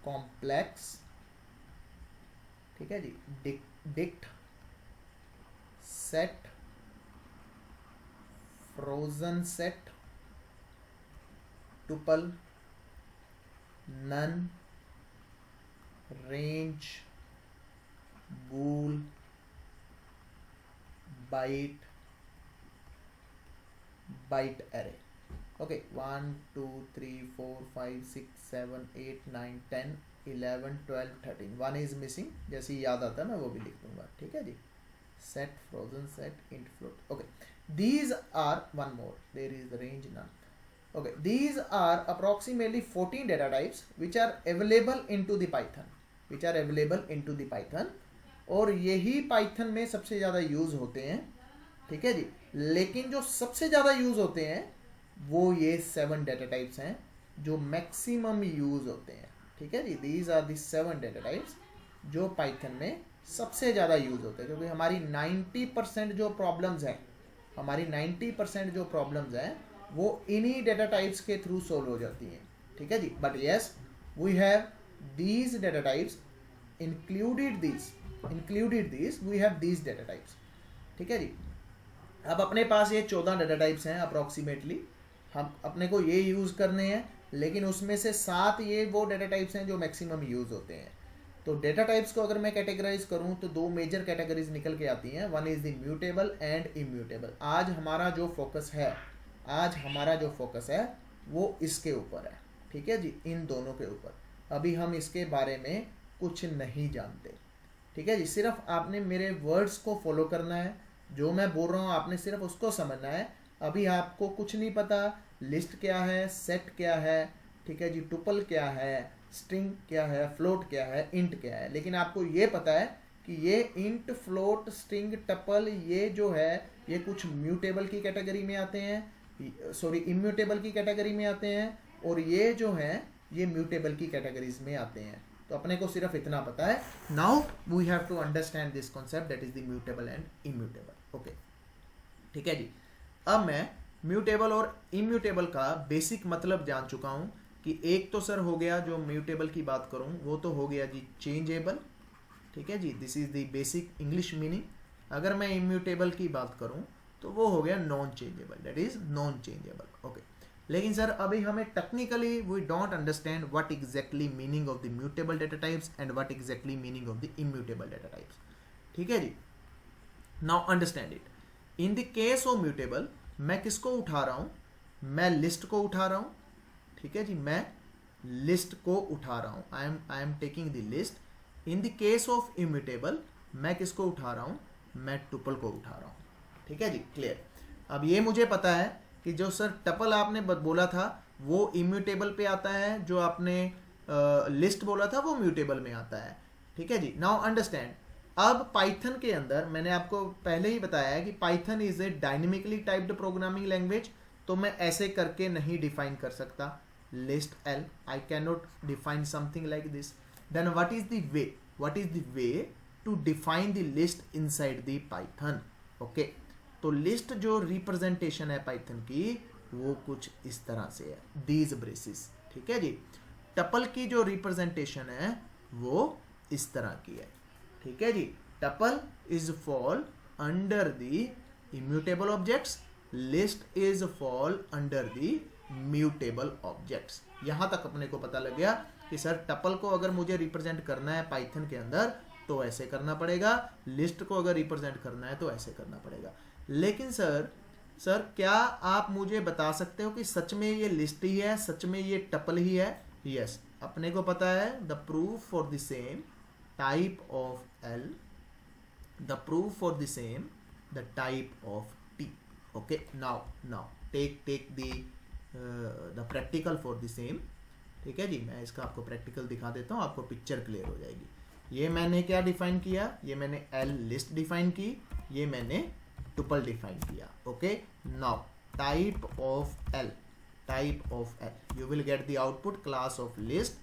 S1: कॉम्प्लेक्स, ठीक है जी, dict, set, frozen set, tuple, none, range, bool, byte, byte array. Okay, 1 2 3 4 5 6 7 8 9 10 11 12 13, 1 is missing, जैसे ही याद आता है मैं वो भी लिख दूंगा, ठीक है जी। Set, frozen set, int, float. Okay, these are one more, there is the range none. Okay, these are approximately 14 data types which are available into the python, which are available into the python, और यही Python में सबसे ज़्यादा use होते हैं, ठीक है जी। लेकिन जो सबसे ज़्यादा यूज़ होते हैं वो ये 7 डेटा टाइप्स हैं जो मैक्सिमम यूज़ होते हैं, ठीक है जी। These are the 7 data types जो पाइथन में सबसे ज़्यादा यूज़ होते हैं, क्योंकि हमारी 90% जो प्रॉब्लम्स हैं, हमारी 90% जो प्रॉब्लम्स हैं वो इन्हीं डेटा टाइप्स के थ्रू सोल्व हो जाती हैं, ठीक है जी। But yes, we have these data types, included this we have these data types, ठीक है जी। अब अपने पास ये 14 डेटा टाइप्स हैं अप्रॉक्सीमेटली, हम अपने को ये यूज़ करने हैं, लेकिन उसमें से 7 ये वो डेटा टाइप्स हैं जो मैक्सिमम यूज़ होते हैं। तो डेटा टाइप्स को अगर मैं कैटेगराइज करूं तो 2 मेजर कैटेगरीज निकल के आती हैं, one is the mutable and immutable. आज हमारा जो फोकस है वो इसके ऊपर है, ठीक है जी, इन दोनों के ऊपर। अभी हम इसके बारे में कुछ नहीं जानते, ठीक है जी। सिर्फ आपने मेरे वर्ड्स को फॉलो करना है, जो मैं बोल रहा हूँ आपने सिर्फ उसको समझना है। अभी आपको कुछ नहीं पता, लिस्ट क्या है, सेट क्या है, ठीक है जी, टुपल क्या है, स्ट्रिंग क्या है, फ्लोट क्या है, इंट क्या है। लेकिन आपको ये पता है कि ये इंट, फ्लोट, स्ट्रिंग, टपल ये जो है ये कुछ म्यूटेबल की कैटेगरी में आते हैं, सॉरी इम्यूटेबल की कैटेगरी में आते हैं, और ये जो है ये म्यूटेबल की कैटेगरीज में आते हैं। तो अपने को सिर्फ इतना पता है। Now we have to understand this concept, that is the mutable and immutable. Okay, ठीक है जी। अब मैं म्यूटेबल और इम्यूटेबल का बेसिक मतलब जान चुका हूं कि एक तो सर हो गया, जो म्यूटेबल की बात करूं वो तो हो गया जी चेंजेबल, ठीक है जी, this is the basic English meaning. अगर मैं इम्यूटेबल की बात करूं तो वो हो गया non changeable, that is non changeable. Okay, लेकिन सर अभी हमें technically we don't understand what exactly meaning of the mutable data types and what exactly meaning of the immutable data types, ठीक है जी। Now understand it. In the case of mutable मैं किसको उठा रहा हूं, मैं लिस्ट को उठा रहा हूं, ठीक है जी, मैं लिस्ट को उठा रहा हूं, आई am taking the list. In the case of immutable मैं किसको उठा रहा हूं, मैं टुपल को उठा रहा हूं, ठीक है जी, क्लियर। अब ये मुझे पता है कि जो सर टपल आपने बोला था वो इम्यूटेबल पे आता है, जो आपने लिस्ट बोला था वो म्यूटेबल में आता है, ठीक है जी। नाउ अंडरस्टैंड, अब पाइथन के अंदर मैंने आपको पहले ही बताया है कि Python is a dynamically typed programming language, तो मैं ऐसे करके नहीं डिफाइन कर सकता list L, I cannot define something like this. Then what is the way to define the list inside the Python? Okay, तो list जो रिप्रेजेंटेशन है पाइथन की वो कुछ इस तरह से है, these braces, ठीक है जी। टपल की जो रिप्रेजेंटेशन है वो इस तरह की है, ठीक है जी। Tuple is fall under the immutable objects, list is fall under the mutable objects. यहां तक अपने को पता लग गया कि सर टपल को अगर मुझे रिप्रेजेंट करना है पाइथन के अंदर तो ऐसे करना पड़ेगा, लिस्ट को अगर रिप्रेजेंट करना है तो ऐसे करना पड़ेगा। लेकिन सर क्या आप मुझे बता सकते हो कि सच में ये लिस्ट ही है, सच में ये टपल ही है? यस, अपने को पता है the proof for the same type of L, the proof for the same, the type of T. Okay, now take the practical for the same. ठीक है जी, मैं इसका आपको प्रैक्टिकल दिखा देता हूँ, आपको पिक्चर क्लियर हो जाएगी। ये मैंने क्या डिफाइन किया, ये मैंने L लिस्ट डिफाइन की, ये मैंने टुपल डिफाइन किया। Okay, now type of L, type of L, you will get the output class of list,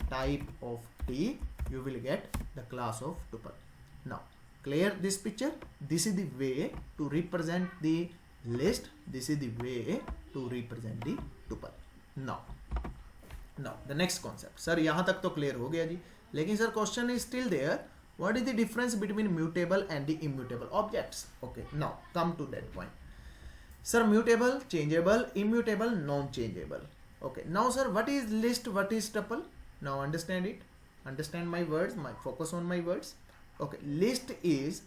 S1: type of T, you will get the class of tuple. Now clear this picture? This is the way to represent the list, this is the way to represent the tuple. Now the next concept. Sir यहाँ तक तो clear हो गया जी, लेकिन sir question is still there, what is the difference between mutable and the immutable objects? Okay, now come to that point. Sir, mutable, changeable, immutable, non-changeable. Okay, now sir, what is list, what is tuple? Now understand it, understand my words, my focus on my words. Okay, list is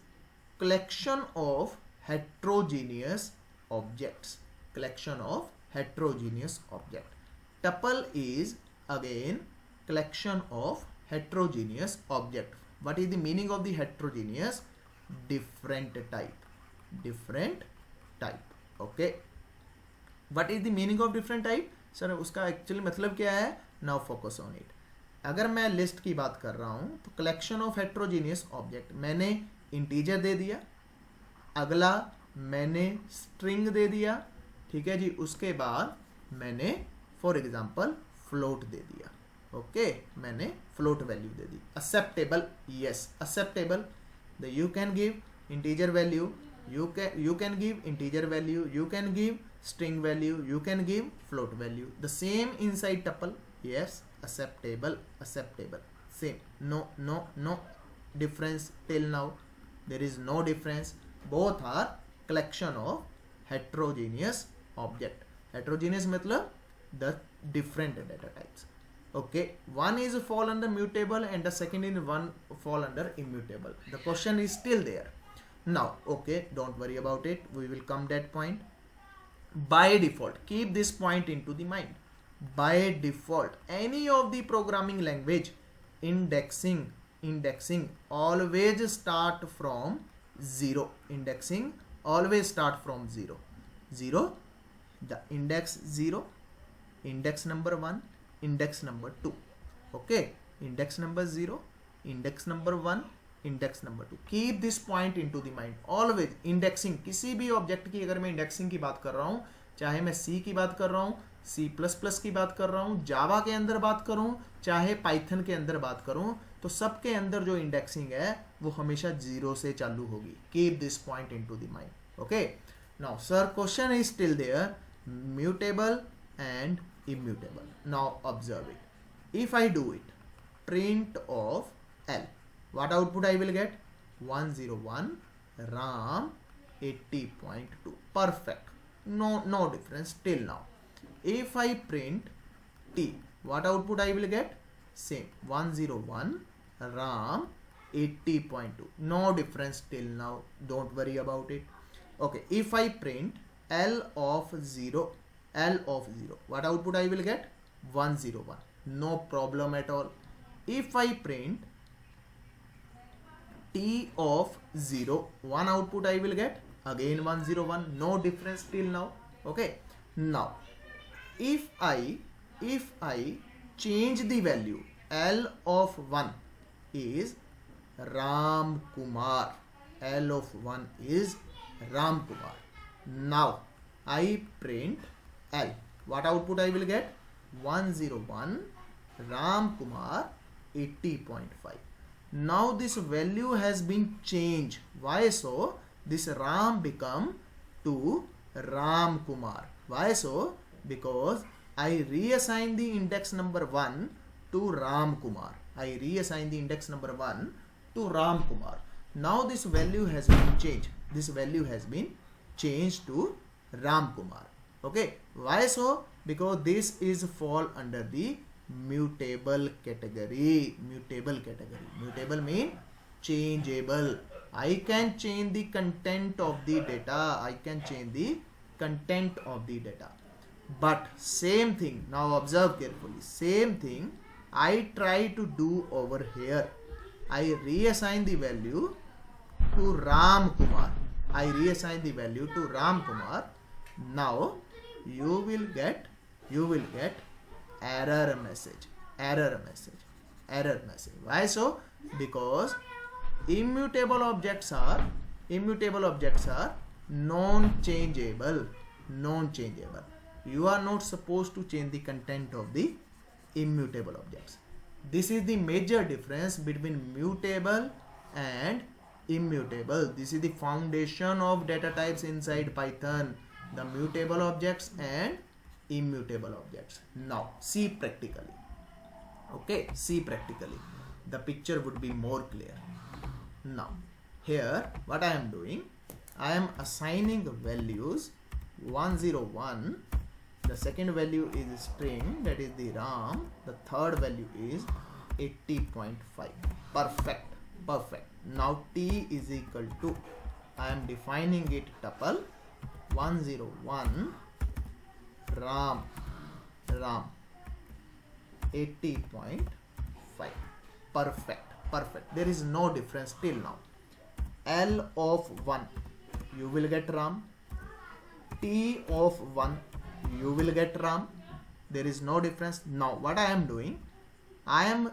S1: collection of heterogeneous objects, collection of heterogeneous object. Tuple is again collection of heterogeneous object. What is the meaning of the heterogeneous? Different type. Okay, what is the meaning of different type? Sir उसका actually मतलब क्या है? Now focus on it. अगर मैं list की बात कर रहा हूं तो कलेक्शन ऑफ हेट्रोजीनियस ऑब्जेक्ट, मैंने इंटीजर दे दिया, अगला मैंने स्ट्रिंग दे दिया, ठीक है जी, उसके बाद मैंने फॉर एग्जांपल फ्लोट दे दिया। ओके, मैंने float value they the. Acceptable, yes acceptable, the you can give integer value, you can give integer value, you can give string value, you can give float value. The same inside tuple, yes, acceptable, same. No difference till now, there is no difference. Both are collection of heterogeneous object. Heterogeneous मतलब the different data types. Okay, one is fall under mutable and the second is one fall under immutable. The question is still there. Now, okay, don't worry about it, we will come that point. By default, keep this point into the mind. By default, any of the programming language indexing always start from 0. Indexing always start from 0. The index 0, index number 1, index number 2. Okay, index number 0, index number 1, index number 2. Keep this point into the mind always. Indexing, किसी भी object की अगर मैं indexing की बात कर रहा हूं, चाहे मैं सी की बात कर रहा हूं, C++ की बात कर रहा हूं, जावा के अंदर बात करूं, चाहे पाइथन के अंदर बात करूं, तो सबके अंदर जो इंडेक्सिंग है वो हमेशा 0 से चालू होगी. Keep this point into the mind. Okay, now sir question is still there, mutable and immutable. Now observe it. If I do it, print of L, what output I will get? 101 RAM 80.2. Perfect. No difference till now. If I print T, what output I will get? Same, 101 RAM 80.2. No difference till now. Don't worry about it. Okay, if I print L of 0, what output I will get? 101. No problem at all. If I print T of 0, one output I will get again 101. No difference till now. Okay, now if I change the value, L of 1 is Ram Kumar, L of 1 is Ram Kumar. Now I print L, what output I will get? 101 Ram Kumar 80.5. Now this value has been changed. Why so? This Ram become to Ram Kumar. Why so? Because I reassign the index number 1 to Ram Kumar. I reassign the index number 1 to Ram Kumar. Now this value has been changed. This value has been changed to Ram Kumar. Okay, why so? Because this is fall under the mutable category. Mutable mean changeable. I can change the content of the data. But same thing, now observe carefully, same thing I try to do over here. I reassign the value to Ram Kumar. I reassign the value to Ram Kumar. Now you will get error message. Why so? Because immutable objects are non-changeable. You are not supposed to change the content of the immutable objects. This is the major difference between mutable and immutable. This is the foundation of data types inside Python, the mutable objects and immutable objects. Now see practically. Okay, see practically. The picture would be more clear. Now here what I am doing, I am assigning values 101. The second value is string, that is the RAM. The third value is 80.5. Perfect. Now t is equal to, I am defining it tuple 101 RAM 80.5. Perfect. There is no difference till now. L of 1 you will get RAM. T of 1 you will get RAM. There is no difference. Now what I am doing, I am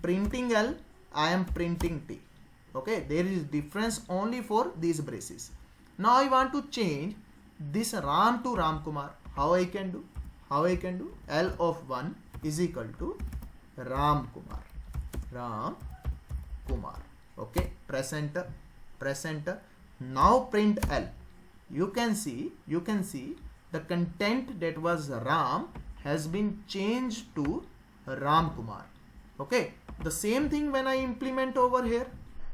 S1: printing L, I am printing T. Okay, there is difference only for these braces. Now I want to change this Ram to Ram Kumar. How I can do? L of 1 is equal to Ram Kumar. Okay, press enter. Now print L. You can see the content that was Ram has been changed to Ram Kumar. Okay, the same thing when I implement over here,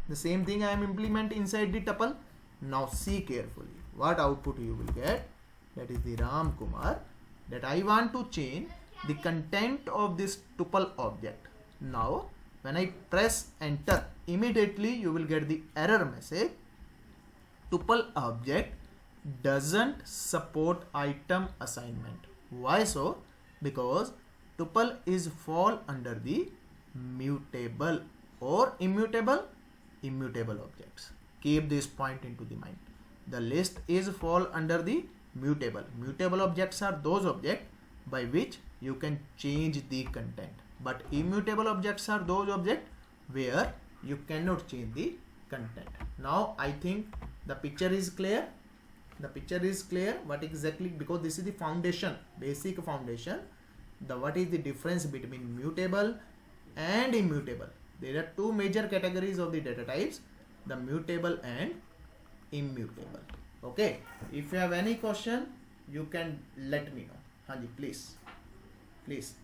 S1: the same thing I am implement inside the tuple. Now see carefully what output you will get. That is the Ram Kumar that I want to change the content of this tuple object. Now when I press enter, immediately you will get the error message. Tuple object doesn't support item assignment. Why so? Because tuple is fall under the mutable or immutable objects. Keep this point into the mind. The list is fall under the mutable objects are those objects by which you can change the content, but immutable objects are those objects where you cannot change the content. Now I think the picture is clear. What exactly, because this is the foundation, basic foundation. What is the difference between mutable and immutable? There are two major categories of the data types, the mutable and immutable. Okay, if you have any question you can let me know. Hanji, please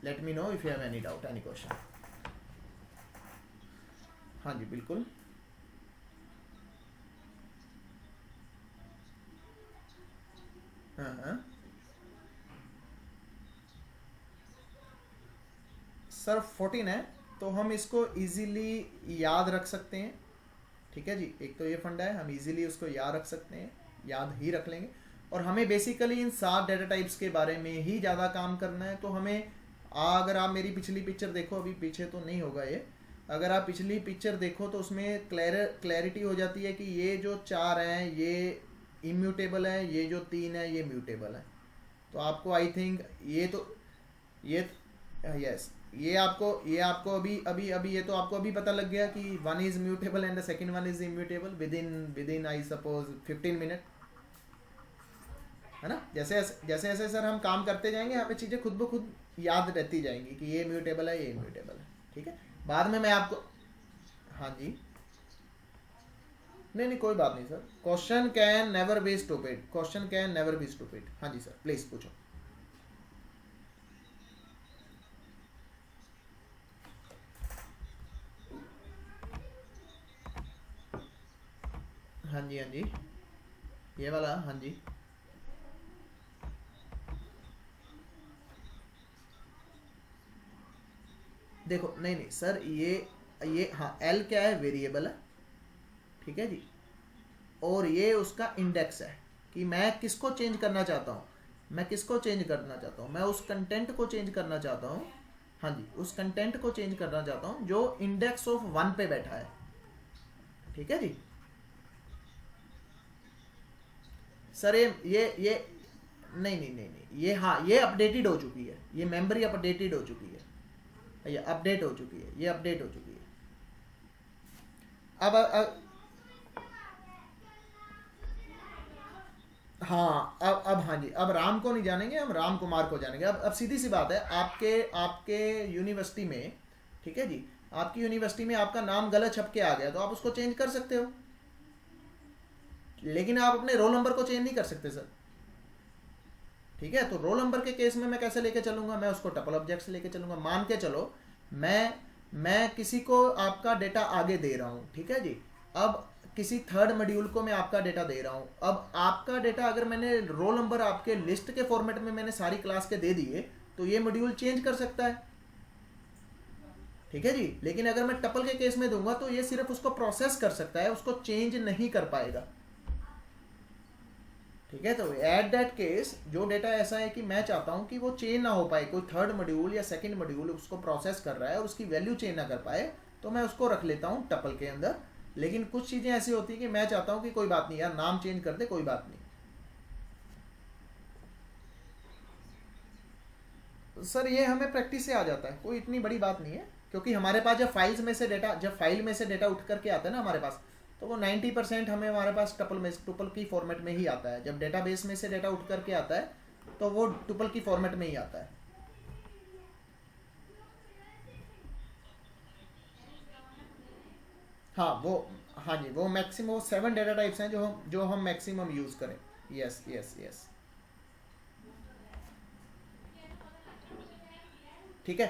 S1: let me know if you have any doubt, any question. Hanji, बिल्कुल. Sir 14 है तो हम इसको easily याद रख सकते हैं. ठीक है जी, एक तो ये फंडा है, हम इजीली उसको याद रख सकते हैं, याद ही रख लेंगे. और हमें बेसिकली इन 7 डेटा टाइप्स के बारे में ही ज़्यादा काम करना है. तो हमें अगर आप मेरी पिछली पिक्चर देखो, अभी पीछे तो नहीं होगा ये, अगर आप पिछली पिक्चर देखो तो उसमें क्लैरिटी हो जाती है कि ये जो 4 हैं ये इम्यूटेबल है, ये जो 3 है ये म्यूटेबल है. तो आपको आई थिंक ये आपको अभी ये तो आपको अभी पता लग गया कि 1 is mutable and the second 1 is immutable with in I suppose 15 minute, है ना. जैसे जैसे सर हम काम करते जाएंगे हमें चीज़ें खुद ब खुद याद रहती जाएंगी कि ये म्यूटेबल है, ये इम्यूटेबल है. ठीक है, बाद में मैं आपको, हाँ जी, नहीं कोई बात नहीं sir. Question can never be stupid. हाँ जी सर, प्लीज पूछो. हाँ जी ये वाला. हाँ जी देखो, नहीं सर ये हाँ, एल क्या है, वेरिएबल है. ठीक है जी, और ये उसका इंडेक्स है कि मैं किसको चेंज करना चाहता हूँ. मैं उस कंटेंट को चेंज करना चाहता हूँ हाँ जी, उस कंटेंट को चेंज करना चाहता हूँ जो इंडेक्स ऑफ 1 पे बैठा है। ठीक है जी सर, ये नहीं नहीं नहीं नहीं, ये हाँ, ये अपडेटेड हो चुकी है, ये मेमोरी अपडेटेड हो चुकी है, ये अपडेट हो चुकी है, ये अपडेट हो चुकी है। अब हाँ, अब हाँ जी, अब राम को नहीं जानेंगे, हम राम कुमार को जानेंगे। अब सीधी सी बात है, आपके आपके यूनिवर्सिटी में, ठीक है जी, आपकी यूनिवर्सिटी में आपका नाम गलत छप के आ गया तो आप उसको चेंज कर सकते हो, लेकिन आप अपने रोल नंबर को चेंज नहीं कर सकते सर। ठीक है, तो रोल नंबर के केस में मैं कैसे लेके चलूंगा, मैं उसको टपल ऑब्जेक्ट से लेके चलूंगा। मान के चलो मैं किसी को आपका डेटा आगे दे रहा हूं, ठीक है जी, अब किसी थर्ड मॉड्यूल को मैं आपका डेटा दे रहा हूं। अब आपका डेटा अगर मैंने रोल नंबर आपके लिस्ट के फॉर्मेट में मैंने सारी क्लास के दे दिए तो ये मॉड्यूल चेंज कर सकता है। ठीक है जी, लेकिन अगर मैं टपल के केस में दूंगा तो ये सिर्फ उसको प्रोसेस कर सकता है, उसको चेंज नहीं कर पाएगा। ठीक है, तो एट दैट केस जो डेटा ऐसा है कि मैं चाहता हूं कि वो चेंज ना हो पाए, कोई थर्ड मॉड्यूल या सेकंड मॉड्यूल उसको प्रोसेस कर रहा है और उसकी वैल्यू चेंज ना कर पाए, तो मैं उसको रख लेता हूं टपल के अंदर। लेकिन कुछ चीजें ऐसी होती है कि मैं चाहता हूं कि कोई बात नहीं यार, नाम चेंज कर दे, कोई बात नहीं। सर ये हमें प्रैक्टिस से आ जाता है, कोई इतनी बड़ी बात नहीं है, क्योंकि हमारे पास जब फाइल में से डेटा उठ करके आता है ना हमारे पास, तो वो 90% हमें हमारे पास टपल की फॉर्मेट में ही आता है। जब डेटाबेस में से डेटा उठ करके आता है तो वो टुपल की फॉर्मेट में ही आता है। हाँ वो, हाँ जी, वो मैक्सिमम वो 7 डेटा टाइप्स हैं जो हम मैक्सिमम यूज करें। Yes yes yes. ठीक है,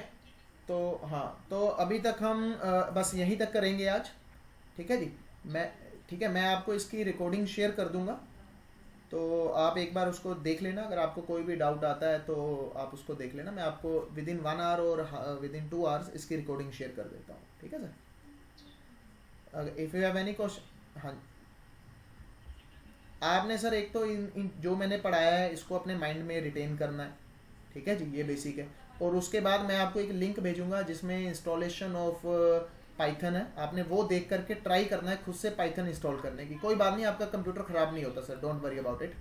S1: तो हाँ, तो अभी तक हम बस यहीं तक करेंगे आज। ठीक है जी, मैं ठीक है, मैं आपको इसकी रिकॉर्डिंग शेयर कर दूंगा, तो आप एक बार उसको देख लेना। अगर आपको कोई भी डाउट आता है तो आप उसको देख लेना। मैं आपको विद इन 1 आवर और विद इन 2 आवर्स इसकी रिकॉर्डिंग शेयर कर देता हूँ। ठीक है sir, if you have any question. हाँ, आपने सर एक तो इन जो मैंने पढ़ाया है इसको अपने माइंड में रिटेन करना है। ठीक है जी, ये बेसिक है। और उसके बाद मैं आपको एक लिंक भेजूंगा जिसमें इंस्टॉलेशन ऑफ पाइथन है, आपने वो देख करके ट्राई करना है खुद से पाइथन इंस्टॉल करने की। कोई बात नहीं, आपका कंप्यूटर ख़राब नहीं होता sir, don't worry about it.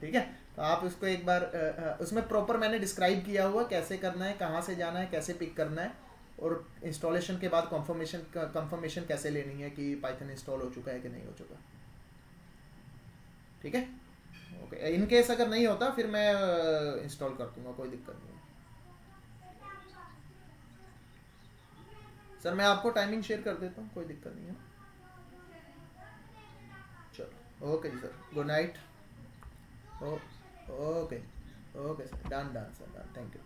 S1: ठीक है, तो आप उसको एक बार उसमें प्रॉपर मैंने डिस्क्राइब किया हुआ कैसे करना है, कहाँ से जाना है, कैसे पिक करना है, और इंस्टॉलेशन के बाद कंफर्मेशन कैसे लेनी है कि पाइथन इंस्टॉल हो चुका है कि नहीं हो चुका। ठीक है, ओके। इन केस अगर नहीं होता फिर मैं इंस्टॉल कर दूंगा, कोई दिक्कत नहीं है। सर मैं आपको टाइमिंग शेयर कर देता हूँ, कोई दिक्कत नहीं है। चलो ओके जी sir, good night. Okay okay sir, done done sir, done, thank you.